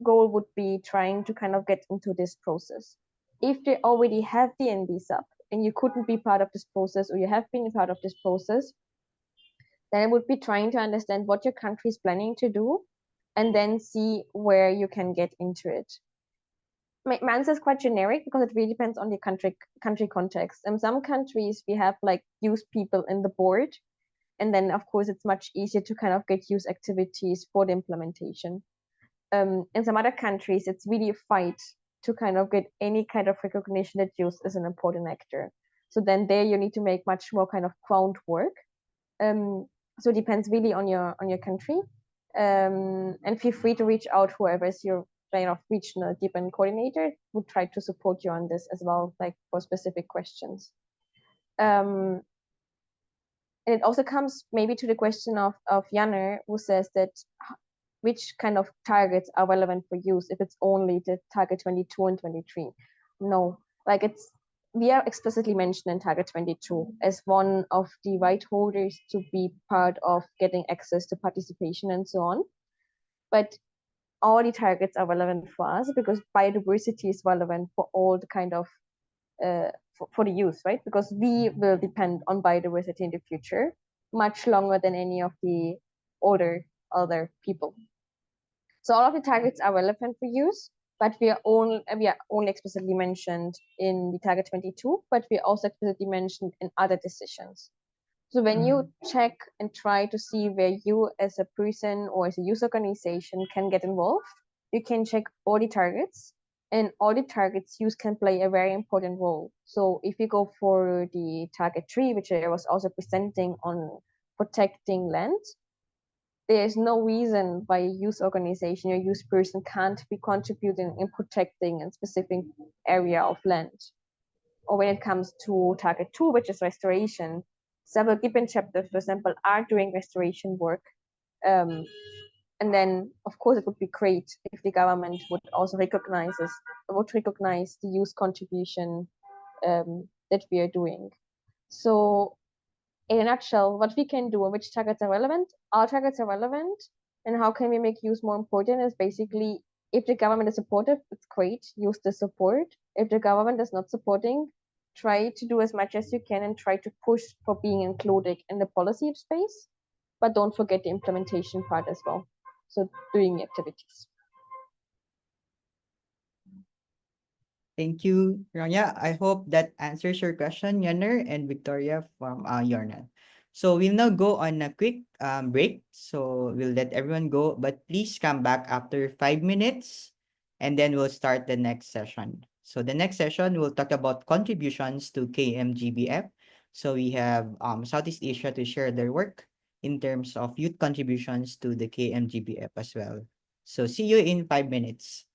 goal would be trying to kind of get into this process. If they already have the NBSUP and you couldn't be part of this process or you have been a part of this process, then I would be trying to understand what your country is planning to do and then see where you can get into it. My answer is quite generic because it really depends on the country context. In some countries, we have like youth people in the board, and then of course it's much easier to kind of get youth activities for the implementation. In some other countries, it's really a fight to kind of get any kind of recognition that youth is an important actor. So then there you need to make much more kind of groundwork. So it depends really on your country. And feel free to reach out whoever is your kind of regional development coordinator would try to support you on this as well, like for specific questions. And it also comes maybe to the question of Janner, who says that which kind of targets are relevant for use if it's only the target 22 and 23. No, like we are explicitly mentioned in target 22 as one of the right holders to be part of getting access to participation and so on. But all the targets are relevant for us because biodiversity is relevant for all the kind of for the youth, right? Because we will depend on biodiversity in the future much longer than any of the other people. So all of the targets are relevant for use, but we are only explicitly mentioned in the target 22, but we are also explicitly mentioned in other decisions. So when you check and try to see where you as a person or as a youth organization can get involved, you can check all the targets, and all the targets use can play a very important role. So if you go for the target 3, which I was also presenting on protecting land, there's no reason why a youth organization or youth person can't be contributing in protecting a specific area of land. Or when it comes to target 2, which is restoration, several different chapters, for example, are doing restoration work. And then, of course, it would be great if the government would also recognize the youth contribution that we are doing. So in a nutshell, what we can do and which targets are relevant, our targets are relevant, and how can we make use more important is basically if the government is supportive, it's great, use the support. If the government is not supporting, try to do as much as you can and try to push for being included in the policy space, but don't forget the implementation part as well. So doing the activities. Thank you, Rania. I hope that answers your question, Yanner and Victoria from Yornan. So we'll now go on a quick break. So we'll let everyone go, but please come back after 5 minutes and then we'll start the next session. So the next session, we'll talk about contributions to KMGBF. So we have Southeast Asia to share their work in terms of youth contributions to the KMGBF as well. So see you in 5 minutes.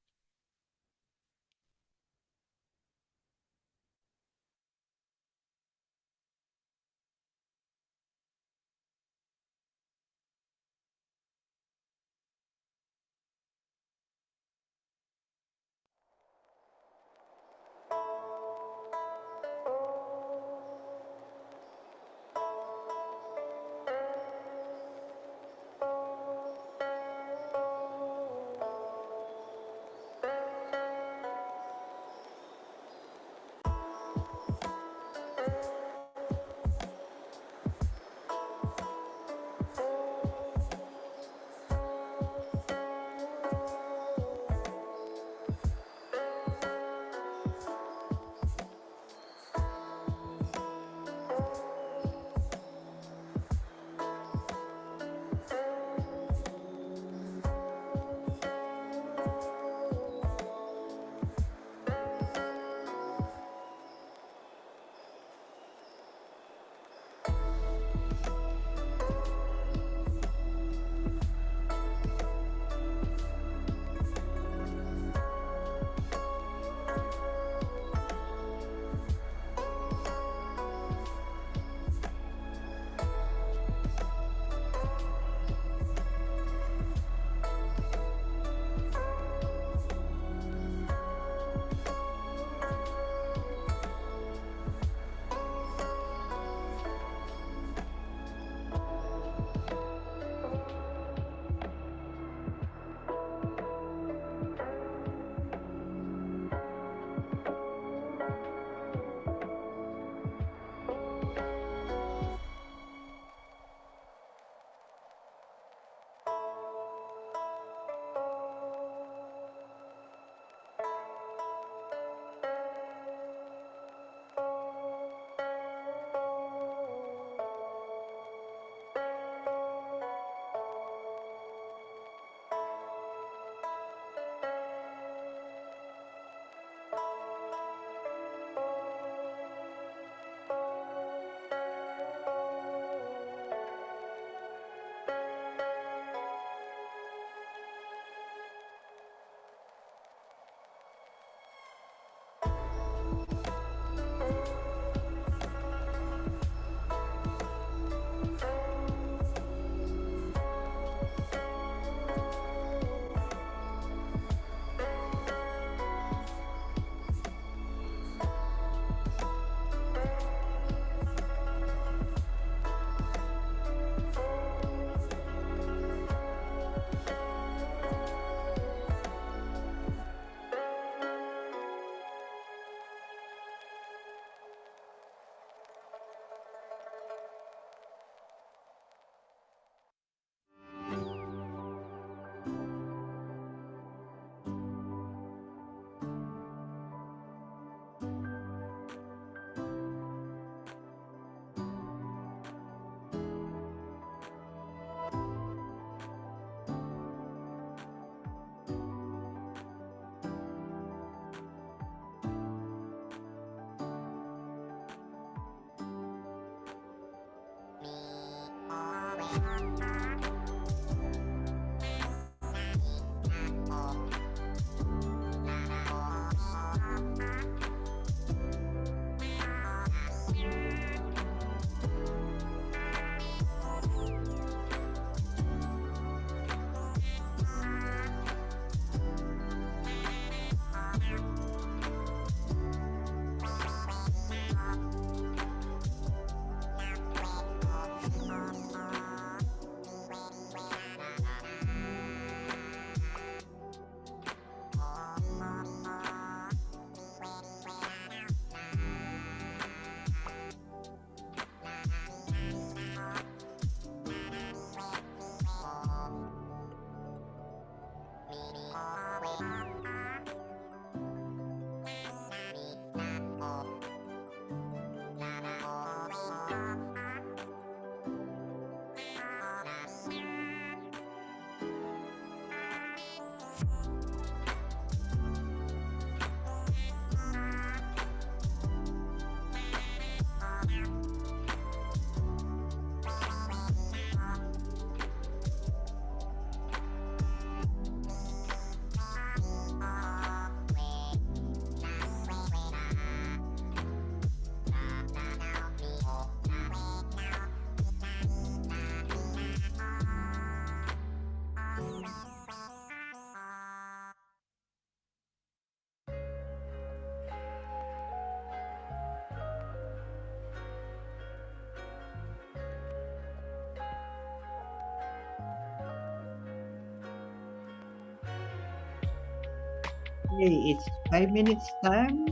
Okay, it's 5 minutes time.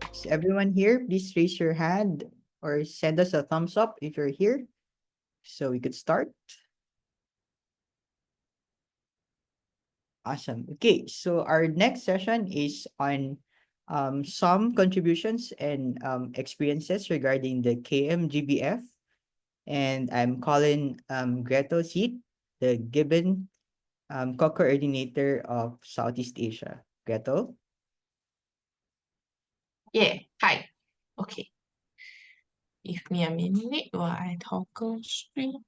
Is everyone here? Please raise your hand or send us a thumbs up if you're here so we could start. Awesome. Okay, so our next session is on some contributions and experiences regarding the KMGBF. And I'm calling Gretel Seat, the Gibbon co-coordinator of Southeast Asia. Gretel? Yeah, hi. Okay, give me a minute while I toggle screen.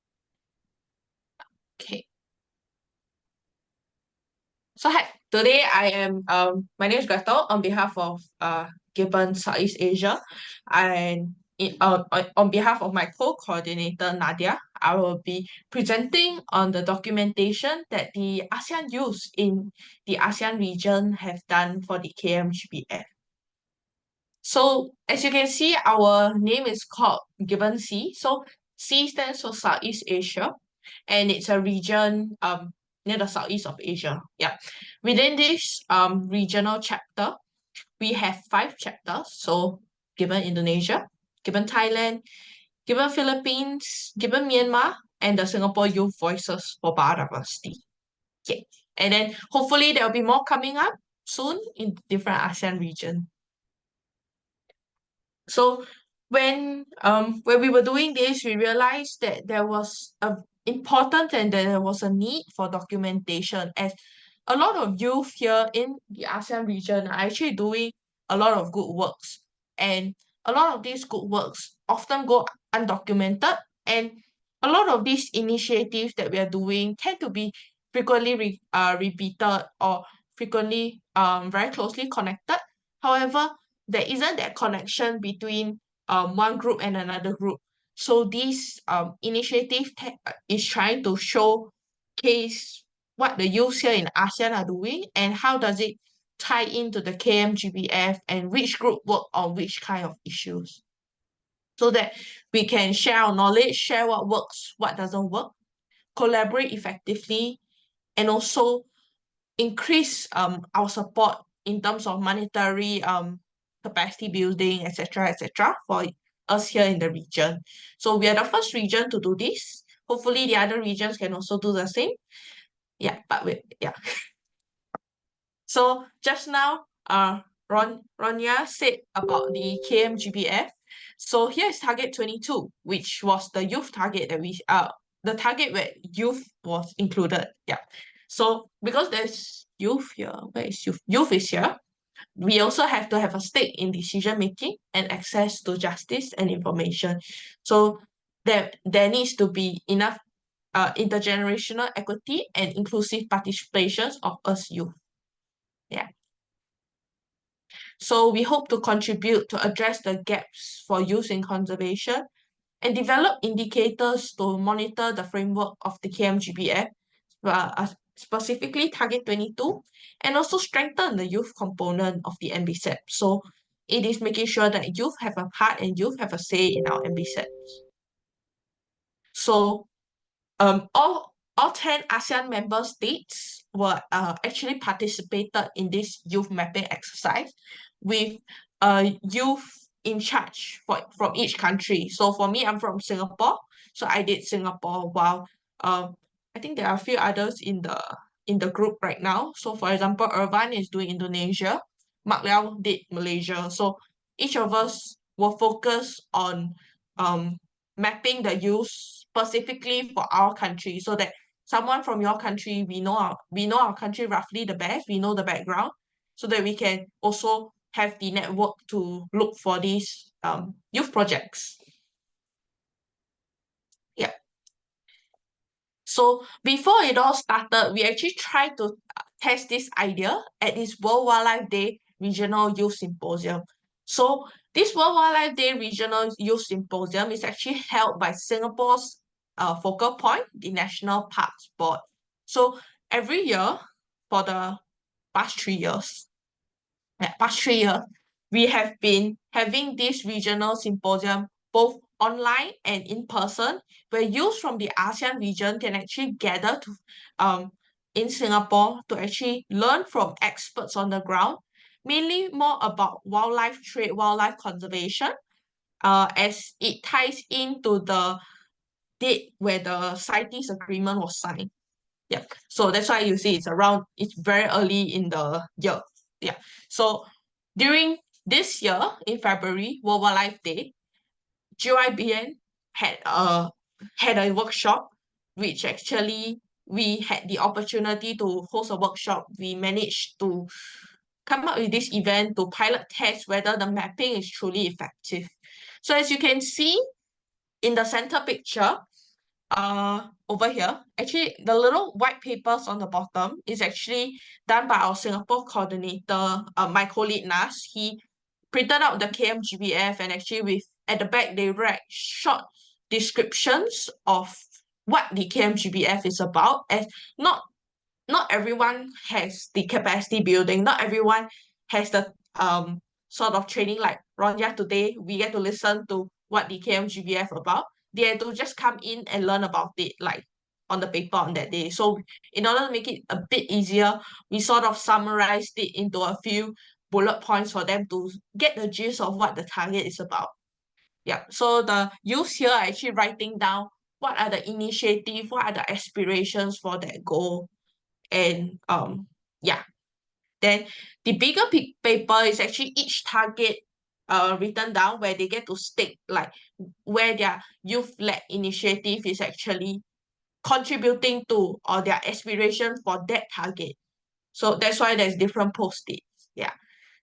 Okay. So hi, today I am my name is Gretel on behalf of Gibbon Southeast Asia, and on behalf of my co-coordinator Nadia, I will be presenting on the documentation that the ASEAN youth in the ASEAN region have done for the KMGBF. So as you can see, our name is called Gibbon Sea. So C stands for Southeast Asia, and it's a region near the southeast of Asia. Yeah. Within this regional chapter, we have 5 chapters. So Gibbon Indonesia, Gibbon Thailand, Gibbon Philippines, Gibbon Myanmar, and the Singapore Youth Voices for Biodiversity. Yeah. And then hopefully there will be more coming up soon in different ASEAN regions. So when we were doing this, we realized that there was a important and there was a need for documentation, as a lot of youth here in the ASEAN region are actually doing a lot of good works. And a lot of these good works often go undocumented, and a lot of these initiatives that we are doing tend to be frequently repeated or frequently very closely connected. However, there isn't that connection between one group and another group. So this initiative is trying to showcase what the youth here in ASEAN are doing and how does it tie into the KMGBF and which group work on which kind of issues, so that we can share our knowledge, share what works, what doesn't work, collaborate effectively, and also increase our support in terms of monetary capacity building, etc., for us here in the region. So we are the first region to do this. Hopefully the other regions can also do the same. Yeah, but yeah. So just now, Ronya said about the KMGBF. So here is target 22, which was the youth target that the target where youth was included. Yeah. So because there's youth here, where is youth? Youth is here. We also have to have a stake in decision making and access to justice and information. So there needs to be enough intergenerational equity and inclusive participations of us youth. Yeah. So we hope to contribute to address the gaps for use in conservation and develop indicators to monitor the framework of the KMGBF, specifically Target 22, and also strengthen the youth component of the MBSEP. So it is making sure that youth have a part and youth have a say in our MBSEPs. So all 10 ASEAN member states were actually participated in this youth mapping exercise with youth in charge from each country. So for me, I'm from Singapore, so I did Singapore, while I think there are a few others in the group right now. So for example, Irvan is doing Indonesia, Mark Liao did Malaysia. So each of us will focus on mapping the youth specifically for our country, so that someone from your country, we know our country roughly the best, we know the background, so that we can also have the network to look for these youth projects. Yeah. So before it all started, we actually tried to test this idea at this World Wildlife Day Regional Youth Symposium. So this World Wildlife Day Regional Youth Symposium is actually held by Singapore's focal point, the National Parks Board. So every year for the past 3 years, we have been having this regional symposium both online and in person, where youth from the ASEAN region can actually gather to in Singapore to actually learn from experts on the ground, mainly more about wildlife trade, wildlife conservation, as it ties into the date where the CITES agreement was signed. Yeah, so that's why you see it's very early in the year. Yeah, so during this year in February, World Wildlife Day, GYBN had a workshop, which actually we had the opportunity to host a workshop. We managed to come up with this event to pilot test whether the mapping is truly effective. So as you can see in the center picture, over here, actually the little white papers on the bottom is actually done by our Singapore coordinator, my colleague Nas. He printed out the KMGBF, and actually with at the back they write short descriptions of what the KMGBF is about, as not everyone has the capacity building, not everyone has the sort of training like Ronja today. We get to listen to what the KMGBF about. They had to just come in and learn about it like on the paper on that day. So in order to make it a bit easier, we sort of summarized it into a few bullet points for them to get the gist of what the target is about. Yeah, so the youths here are actually writing down what are the initiatives, what are the aspirations for that goal. And yeah, then the bigger paper is actually each target written down, where they get to state like where their youth-led initiative is actually contributing to, or their aspiration for that target. So that's why there's different post-its. Yeah,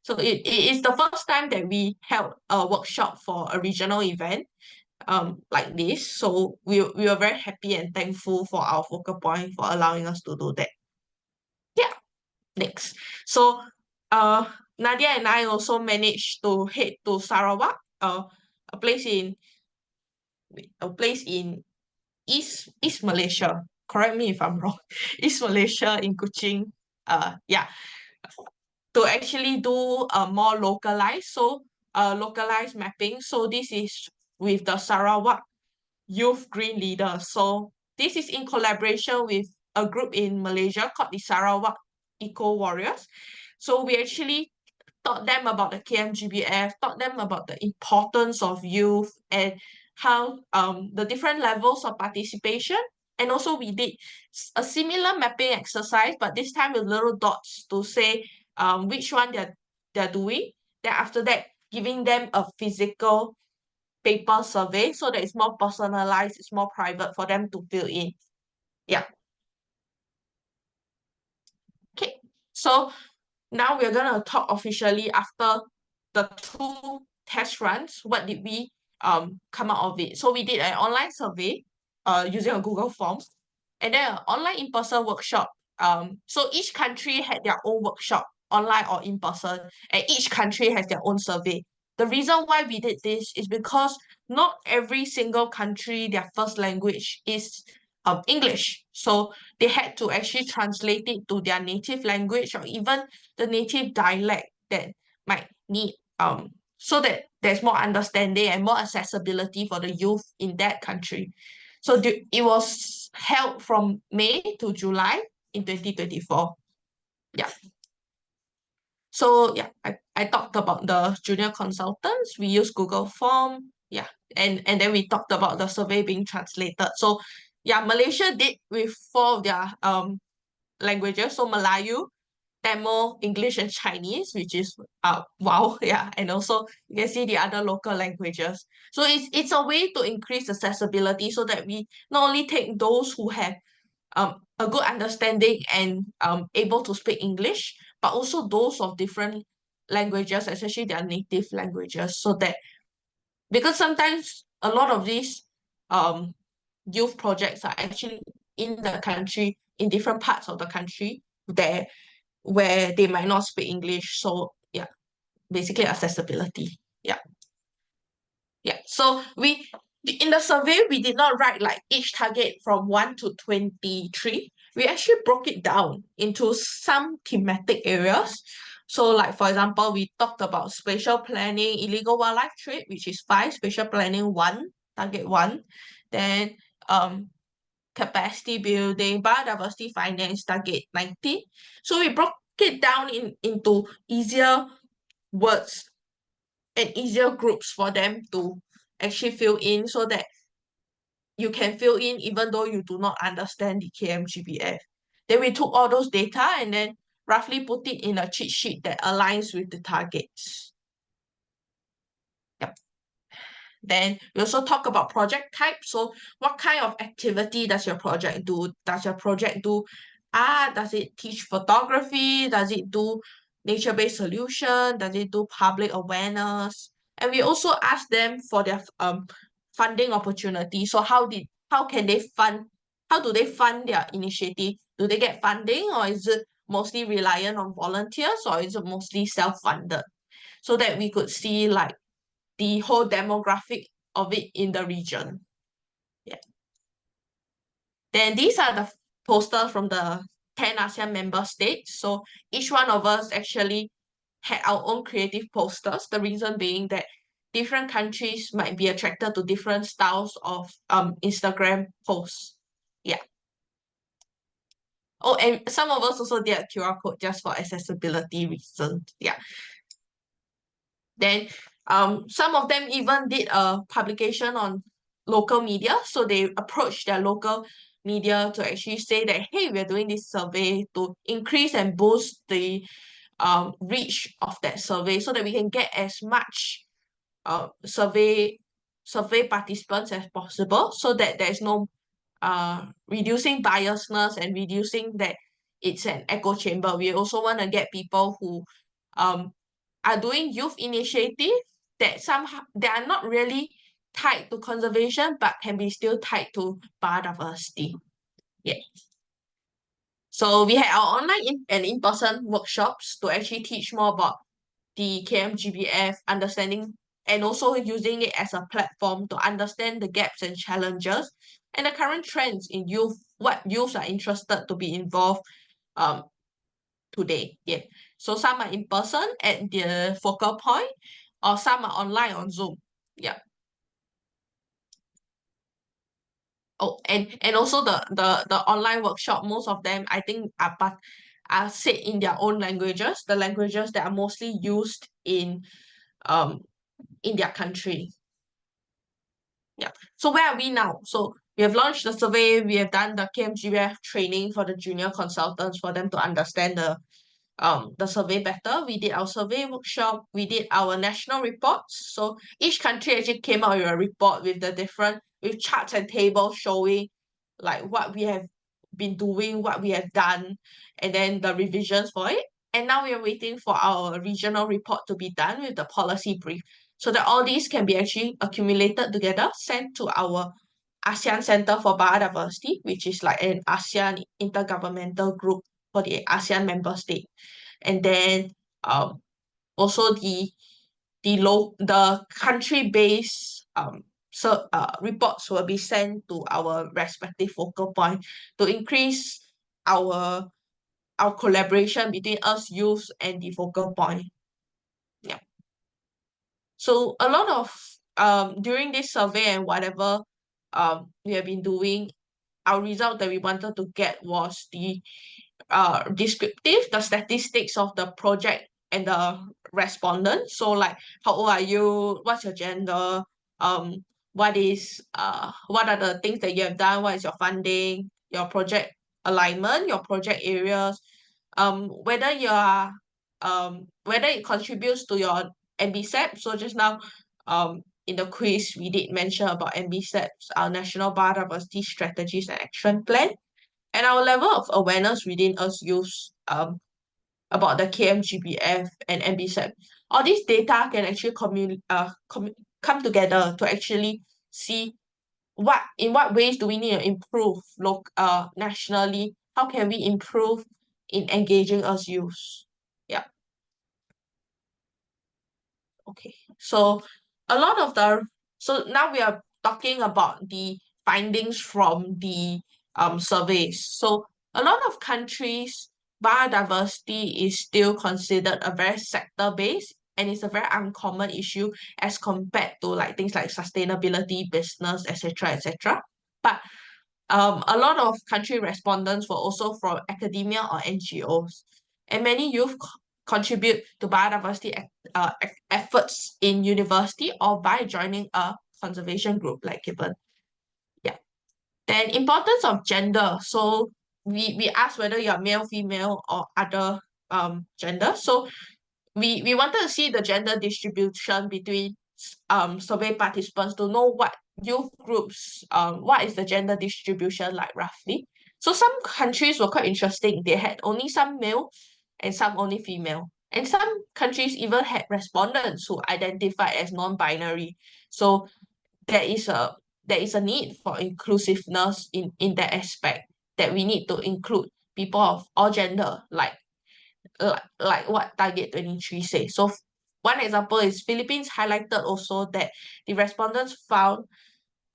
so it is the first time that we held a workshop for a regional event like this. So we were very happy and thankful for our focal point for allowing us to do that. Yeah, next. So Nadia and I also managed to head to Sarawak, a place in East Malaysia. Correct me if I'm wrong. East Malaysia in Kuching. Yeah, to actually do a more localized mapping. So this is with the Sarawak Youth Green Leader. So this is in collaboration with a group in Malaysia called the Sarawak Eco Warriors. So we actually taught them about the KMGBF, taught them about the importance of youth and how the different levels of participation. And also we did a similar mapping exercise, but this time with little dots to say which one they're doing. Then after that, giving them a physical paper survey so that it's more personalized, it's more private for them to fill in. Yeah. Okay, so now we're gonna talk officially after the 2 test runs. What did we come out of it? So we did an online survey using a Google form, and then an online in-person workshop. So each country had their own workshop, online or in person, and each country has their own survey. The reason why we did this is because not every single country, their first language is English. So they had to actually translate it to their native language or even the native dialect that might need so that there's more understanding and more accessibility for the youth in that country. So it was held from May to July in 2024. Yeah. So yeah, I talked about the junior consultants. We use Google Form. Yeah. And then we talked about the survey being translated. So yeah, Malaysia did with 4 of their languages. So Melayu, Tamil, English, and Chinese, which is wow, yeah. And also you can see the other local languages. So it's a way to increase accessibility so that we not only take those who have a good understanding and able to speak English, but also those of different languages, especially their native languages, so that because sometimes a lot of these youth projects are actually in the country, in different parts of the country there where they might not speak English. So yeah, basically accessibility. Yeah. Yeah. So in the survey, we did not write like each target from 1 to 23. We actually broke it down into some thematic areas. So like, for example, we talked about spatial planning, illegal wildlife trade, which is 5, spatial planning 1, target 1. Then capacity building, biodiversity finance, target 90. So we broke it down into easier words and easier groups for them to actually fill in, so that you can fill in even though you do not understand the KMGBF. Then we took all those data and then roughly put it in a cheat sheet that aligns with the targets. Yep. Then we also talk about project type. So what kind of activity does your project do? Does your project do art? Does it teach photography? Does it do nature-based solution? Does it do public awareness? And we also ask them for their funding opportunity. So how do they fund their initiative? Do they get funding, or is it mostly reliant on volunteers, or is it mostly self-funded? So that we could see like the whole demographic of it in the region. Yeah. Then these are the posters from the 10 ASEAN member states. So each one of us actually had our own creative posters. The reason being that different countries might be attracted to different styles of Instagram posts. Yeah. Oh, and some of us also did a QR code just for accessibility reasons. Yeah. Then some of them even did a publication on local media. So they approached their local media to actually say that, hey, we're doing this survey to increase and boost the reach of that survey, so that we can get as much survey participants as possible, so that there's no reducing biasness and reducing that it's an echo chamber. We also want to get people who are doing youth initiative that somehow they are not really tied to conservation but can be still tied to biodiversity. Yeah. So we had our online and in-person workshops to actually teach more about the KMGBF, understanding and also using it as a platform to understand the gaps and challenges and the current trends in youth, what youths are interested to be involved today. Yeah. So some are in person at the focal point, or some are online on Zoom. Yeah. Oh, and also the online workshop, most of them I think are said in their own languages, the languages that are mostly used in their country. Yeah. So where are we now? So we have launched the survey, we have done the KMGBF training for the junior consultants for them to understand the survey better. We did our survey workshop, we did our national reports. So each country actually came out with a report with with charts and tables showing like what we have been doing, what we have done, and then the revisions for it. And now we are waiting for our regional report to be done with the policy brief, so that all these can be actually accumulated together, sent to our ASEAN Center for Biodiversity, which is like an ASEAN intergovernmental group for the ASEAN member state. And then also the country-based reports will be sent to our respective focal point to increase our collaboration between us youths and the focal point. Yeah. So a lot of during this survey and whatever we have been doing, our result that we wanted to get was the descriptive, the statistics of the project and the respondent. So like, how old are you? What's your gender? What are the things that you have done? What is your funding? Your project alignment, your project areas, whether you are whether it contributes to your NBCEP. So just now, in the quiz, we did mention about NBCEP's, our National Biodiversity Strategies and Action Plan, and our level of awareness within us youths about the KMGBF and NBCEP. All these data can actually come together to actually see in what ways do we need to improve nationally. How can we improve in engaging us youths? Yeah. Okay, so so now we are talking about the findings from the surveys. So a lot of countries, biodiversity is still considered a very sector-based, and it's a very uncommon issue as compared to like things like sustainability, business, etc., etc. But a lot of country respondents were also from academia or NGOs, and many youth contribute to biodiversity efforts in university or by joining a conservation group like given. Yeah. Then importance of gender. So we asked whether you're male, female, or other gender. So we wanted to see the gender distribution between survey participants to know what youth groups what is the gender distribution like roughly. So some countries were quite interesting. They had only some male and some only female. And some countries even had respondents who identified as non-binary. So there is a there is a need for inclusiveness in that aspect, that we need to include people of all gender, like what Target 23 says. So one example is Philippines highlighted also that the respondents found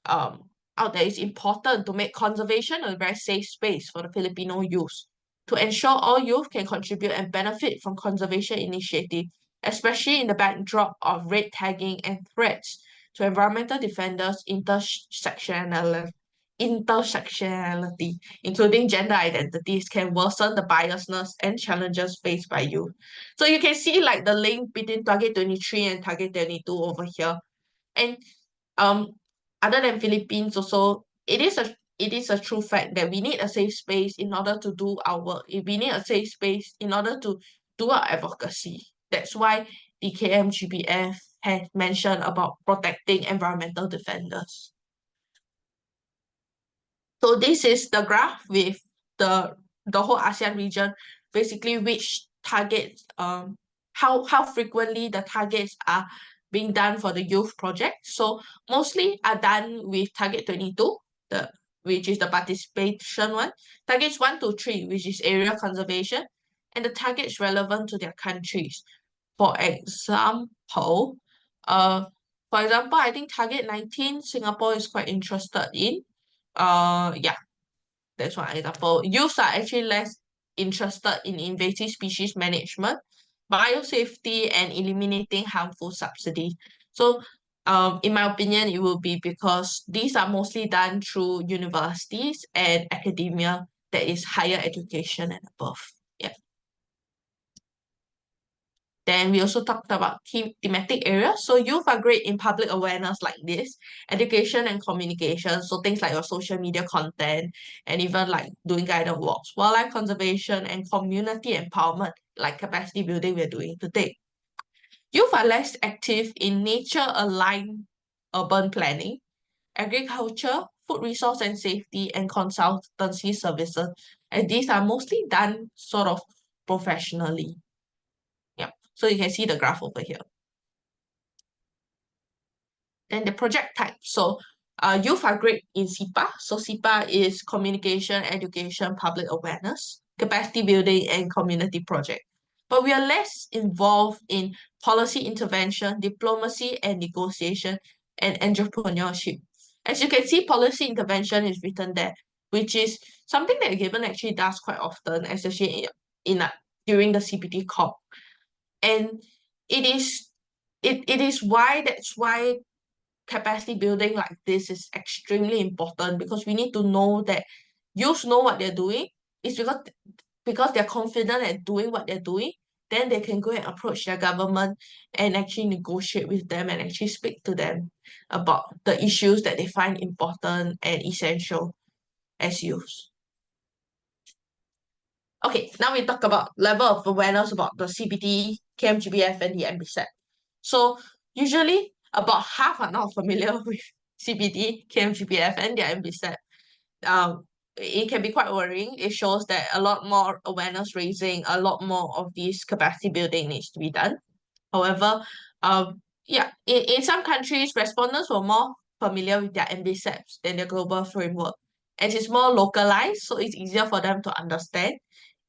out that it's important to make conservation a very safe space for the Filipino youth, to ensure all youth can contribute and benefit from conservation initiative, especially in the backdrop of red tagging and threats to environmental defenders' intersectionality, including gender identities, can worsen the biasness and challenges faced by youth. So you can see like the link between Target 23 and Target 22 over here. And um other than Philippines also, it is a true fact that we need a safe space in order to do our work. We need a safe space in order to do our advocacy. That's why the KMGBF has mentioned about protecting environmental defenders. So this is the graph with the whole ASEAN region, basically which targets, how frequently the targets are being done for the youth project. So mostly are done with target 22, which is the participation one, targets 1 to 3, which is area conservation, and the targets relevant to their countries. For example, I think target 19, Singapore is quite interested in. Yeah, that's one example. Youths are actually less interested in invasive species management, biosafety, and eliminating harmful subsidies. So, in my opinion, it will be because these are mostly done through universities and academia, that is higher education and above. Yeah. Then we also talked about thematic areas. So youth are great in public awareness like this, education and communication. So things like your social media content and even like doing guided walks, wildlife conservation and community empowerment, like capacity building we're doing today. Youth are less active in nature-aligned urban planning, agriculture, food resource and safety, and consultancy services. And these are mostly done sort of professionally. Yeah, so you can see the graph over here. Then the project type. So youth are great in SIPA. So SIPA is communication, education, public awareness, capacity building, and community project. But we are less involved in policy intervention, diplomacy and negotiation, and entrepreneurship. As you can see, policy intervention is written there, which is something that Gibbon actually does quite often, especially during the CPT COP. And that's why capacity building like this is extremely important, because we need to know that youth know what they're doing. It's because they're confident at doing what they're doing, then they can go and approach their government and actually negotiate with them and actually speak to them about the issues that they find important and essential as youths. Okay, now we talk about level of awareness about the CBT, KMGBF, and the MBSEP. So usually about half are not familiar with CBT, KMGBF, and their MBSEP. It can be quite worrying. It shows that a lot more awareness raising, a lot more of this capacity building needs to be done. However, in some countries, respondents were more familiar with their MBSEPs than their global framework. As it's more localized, so it's easier for them to understand.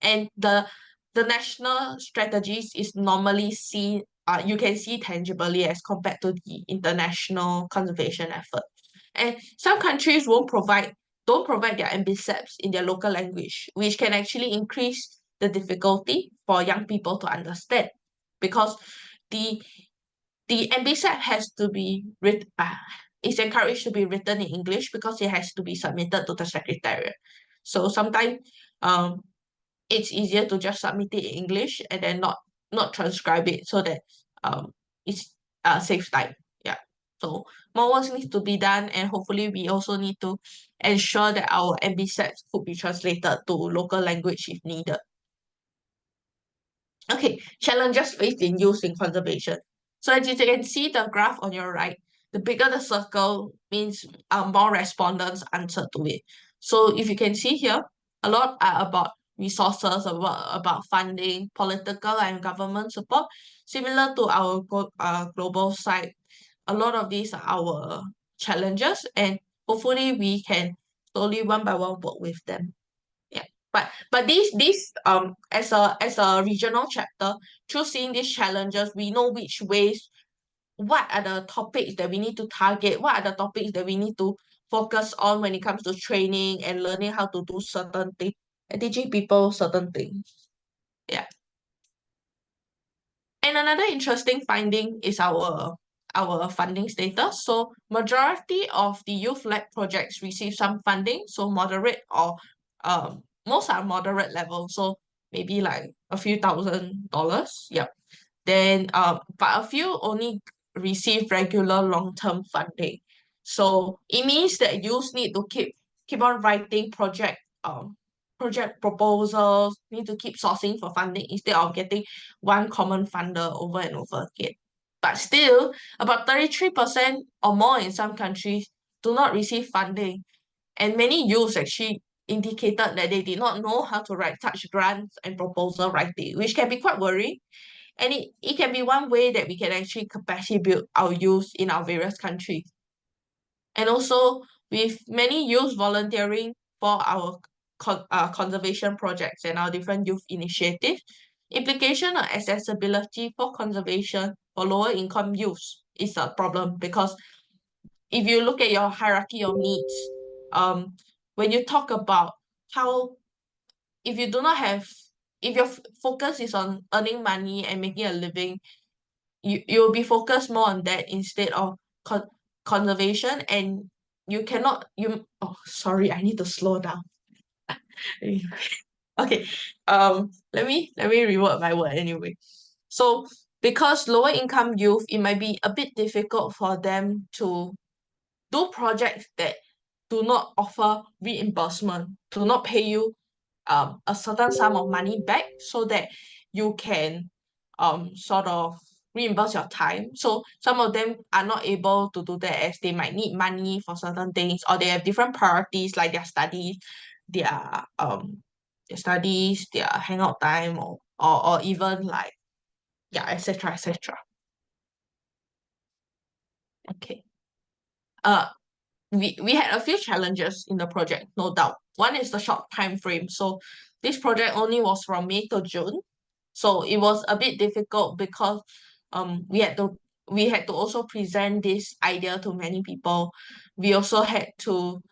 And the national strategies is normally seen, you can see tangibly as compared to the international conservation effort. And some countries don't provide their MBSEPs in their local language, which can actually increase the difficulty for young people to understand, because the MBSEP has to be it's encouraged to be written in English because it has to be submitted to the secretariat. So sometimes it's easier to just submit it in English and then not transcribe it, so that it's saves time. Yeah. So more work needs to be done, and hopefully we also need to ensure that our MB-sets could be translated to local language if needed. Okay, challenges faced in use in conservation. So as you can see the graph on your right, the bigger the circle means more respondents answered to it. So if you can see here, a lot are about resources, about funding, political and government support. Similar to our global side, a lot of these are our challenges, and hopefully we can slowly one by one work with them. Yeah. But these as a regional chapter, through seeing these challenges, we know which ways, what are the topics that we need to target, what are the topics that we need to focus on when it comes to training and learning how to do certain things and teaching people certain things. Yeah. And another interesting finding is our funding status. So majority of the youth-led projects receive some funding, so moderate or most are moderate level, so maybe like a few $1,000. Yep. Then but a few only receive regular long-term funding. So it means that youth need to keep on writing project proposals, need to keep sourcing for funding instead of getting one common funder over and over again. But still, about 33% or more in some countries do not receive funding. And many youths actually indicated that they did not know how to write such grants and proposal writing, which can be quite worrying. And it can be one way that we can actually capacity build our youth in our various countries. And also, with many youth volunteering for our conservation projects and our different youth initiatives, implication of accessibility for conservation for lower income youths is a problem, because if you look at your hierarchy of needs, when you talk about how, if you do not have, if your focus is on earning money and making a living, you'll be focused more on that instead of conservation, and you cannot oh sorry, I need to slow down. Okay, let me reword my word anyway. So because lower income youth, it might be a bit difficult for them to do projects that do not offer reimbursement, do not pay you a certain sum of money back, so that you can sort of reimburse your time. So some of them are not able to do that as they might need money for certain things, or they have different priorities like their studies, their hangout time, or even like, yeah, etc. etc. Okay. We had a few challenges in the project, no doubt. One is the short time frame. So this project only was from May to June. So it was a bit difficult because we had to also present this idea to many people. We also had to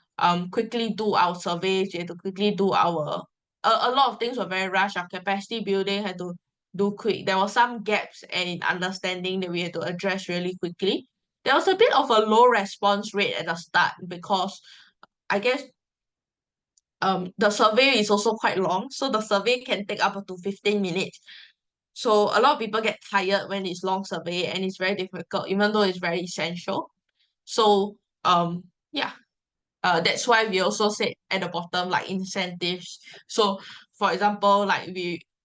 quickly do our surveys. We had to quickly do our a lot of things were very rushed. Our capacity building had to do quick. There were some gaps in understanding that we had to address really quickly. There was a bit of a low response rate at the start because I guess the survey is also quite long. So the survey can take up to 15 minutes. So a lot of people get tired when it's long survey, and it's very difficult, even though it's very essential. So yeah, that's why we also said at the bottom, like, incentives. So for example, like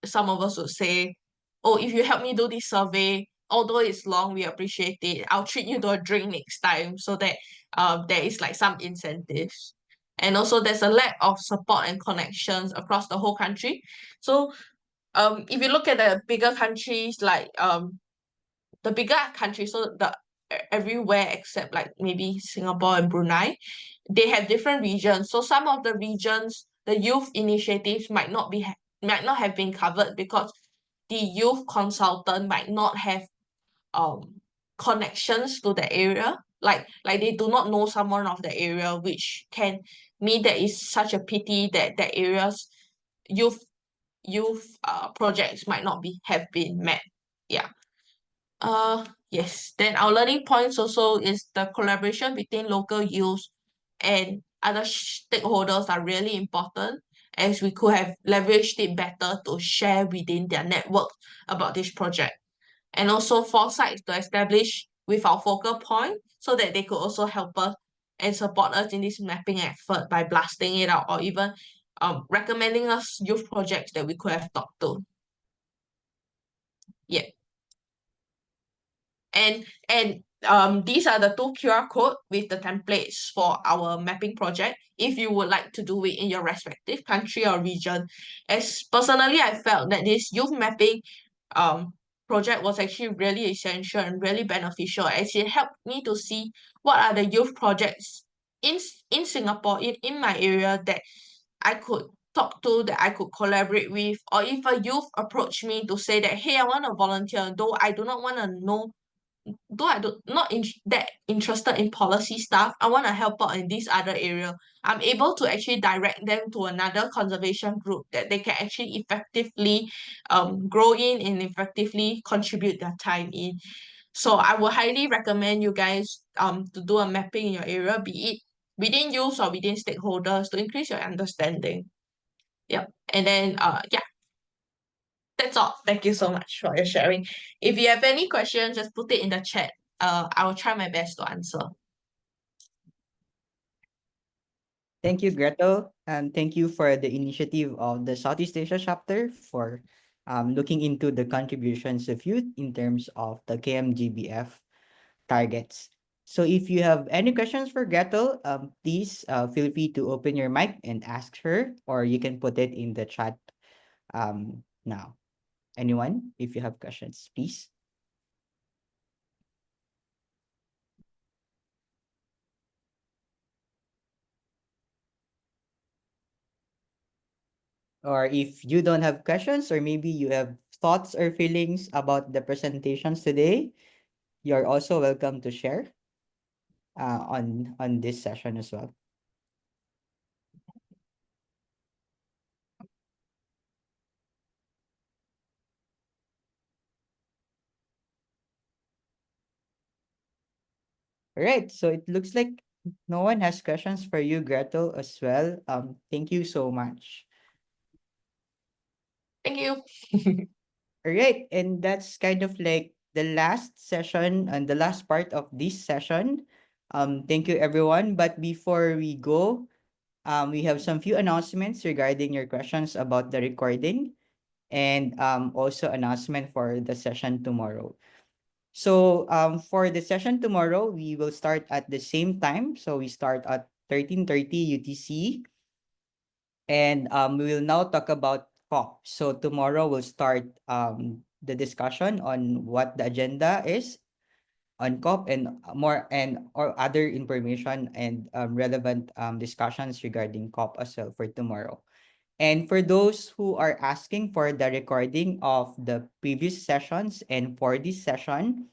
some of us would say, oh, if you help me do this survey, although it's long, we appreciate it, I'll treat you to a drink next time, so that there is like some incentives. And also there's a lack of support and connections across the whole country. So if you look at the bigger countries, like the bigger countries, so everywhere except like maybe Singapore and Brunei, they have different regions. So some of the regions, the youth initiatives might not have been covered because the youth consultant might not have connections to the area. Like they do not know someone of the area, which can mean that it's such a pity that the area's youth projects might not have been met. Yeah. Yes, then our learning points also is the collaboration between local youth and other stakeholders are really important, as we could have leveraged it better to share within their network about this project. And also foresight to establish with our focal point so that they could also help us and support us in this mapping effort by blasting it out or even recommending us youth projects that we could have talked to. Yeah. And these are the two QR code with the templates for our mapping project if you would like to do it in your respective country or region. As personally, I felt that this youth mapping um project was actually really essential and really beneficial as it helped me to see what are the youth projects in Singapore, in my area that I could talk to, that I could collaborate with, or if a youth approach me to say that, hey, I want to volunteer, though I do not want to know, though I do not that interested in policy stuff, I want to help out in this other area. I'm able to actually direct them to another conservation group that they can actually effectively grow in and effectively contribute their time in. So I would highly recommend you guys to do a mapping in your area, be it within youth or within stakeholders, to increase your understanding. Yep. And then yeah, that's all. Thank you so much for your sharing. If you have any questions, just put it in the chat. I will try my best to answer. Thank you, Gretel, and thank you for the initiative of the Southeast Asia chapter for looking into the contributions of youth in terms of the KMGBF targets. So if you have any questions for Gretel, please feel free to open your mic and ask her, or you can put it in the chat now. Anyone, if you have questions, please. Or if you don't have questions, or maybe you have thoughts or feelings about the presentations today, you're also welcome to share on this session as well. All right, so it looks like no one has questions for you, Gretel, as well. Thank you so much. Thank you. All right, and that's kind of like the last session and the last part of this session. Thank you, everyone. But before we go, we have some few announcements regarding your questions about the recording, and also announcement for the session tomorrow. So for the session tomorrow, we will start at the same time. So we start at 13:30 UTC, and we will now talk about COP. So tomorrow we'll start the discussion on what the agenda is on COP and more and or other information and relevant discussions regarding COP as well for tomorrow. And for those who are asking for the recording of the previous sessions and for this session,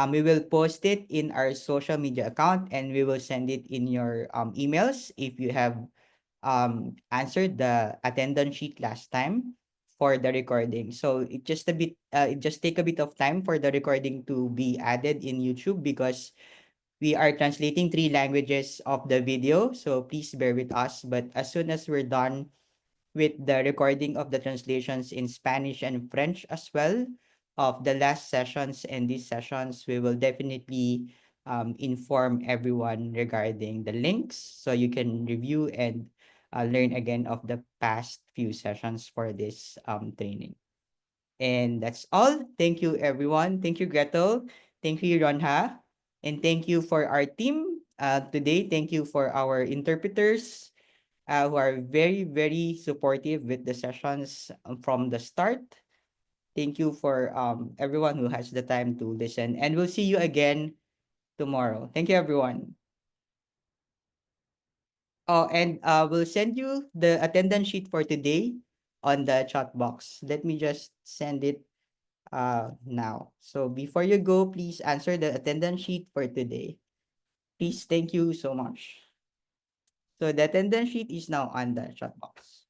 we will post it in our social media account and we will send it in your emails if you have answered the attendance sheet last time for the recording. So it just take a bit of time for the recording to be added in YouTube because we are translating 3 languages of the video. So please bear with us. But as soon as we're done with the recording of the translations in Spanish and French as well of the last sessions and these sessions, we will definitely inform everyone regarding the links so you can review and learn again of the past few sessions for this training. And that's all. Thank you, everyone. Thank you, Gretel. Thank you, Ronha. And thank you for our team today. Thank you for our interpreters who are very, very supportive with the sessions from the start. Thank you for everyone who has the time to listen. And we'll see you again tomorrow. Thank you, everyone. Oh, and we'll send you the attendance sheet for today on the chat box. Let me just send it now. So before you go, please answer the attendance sheet for today. Please, thank you so much. So the attendance sheet is now on the chat box.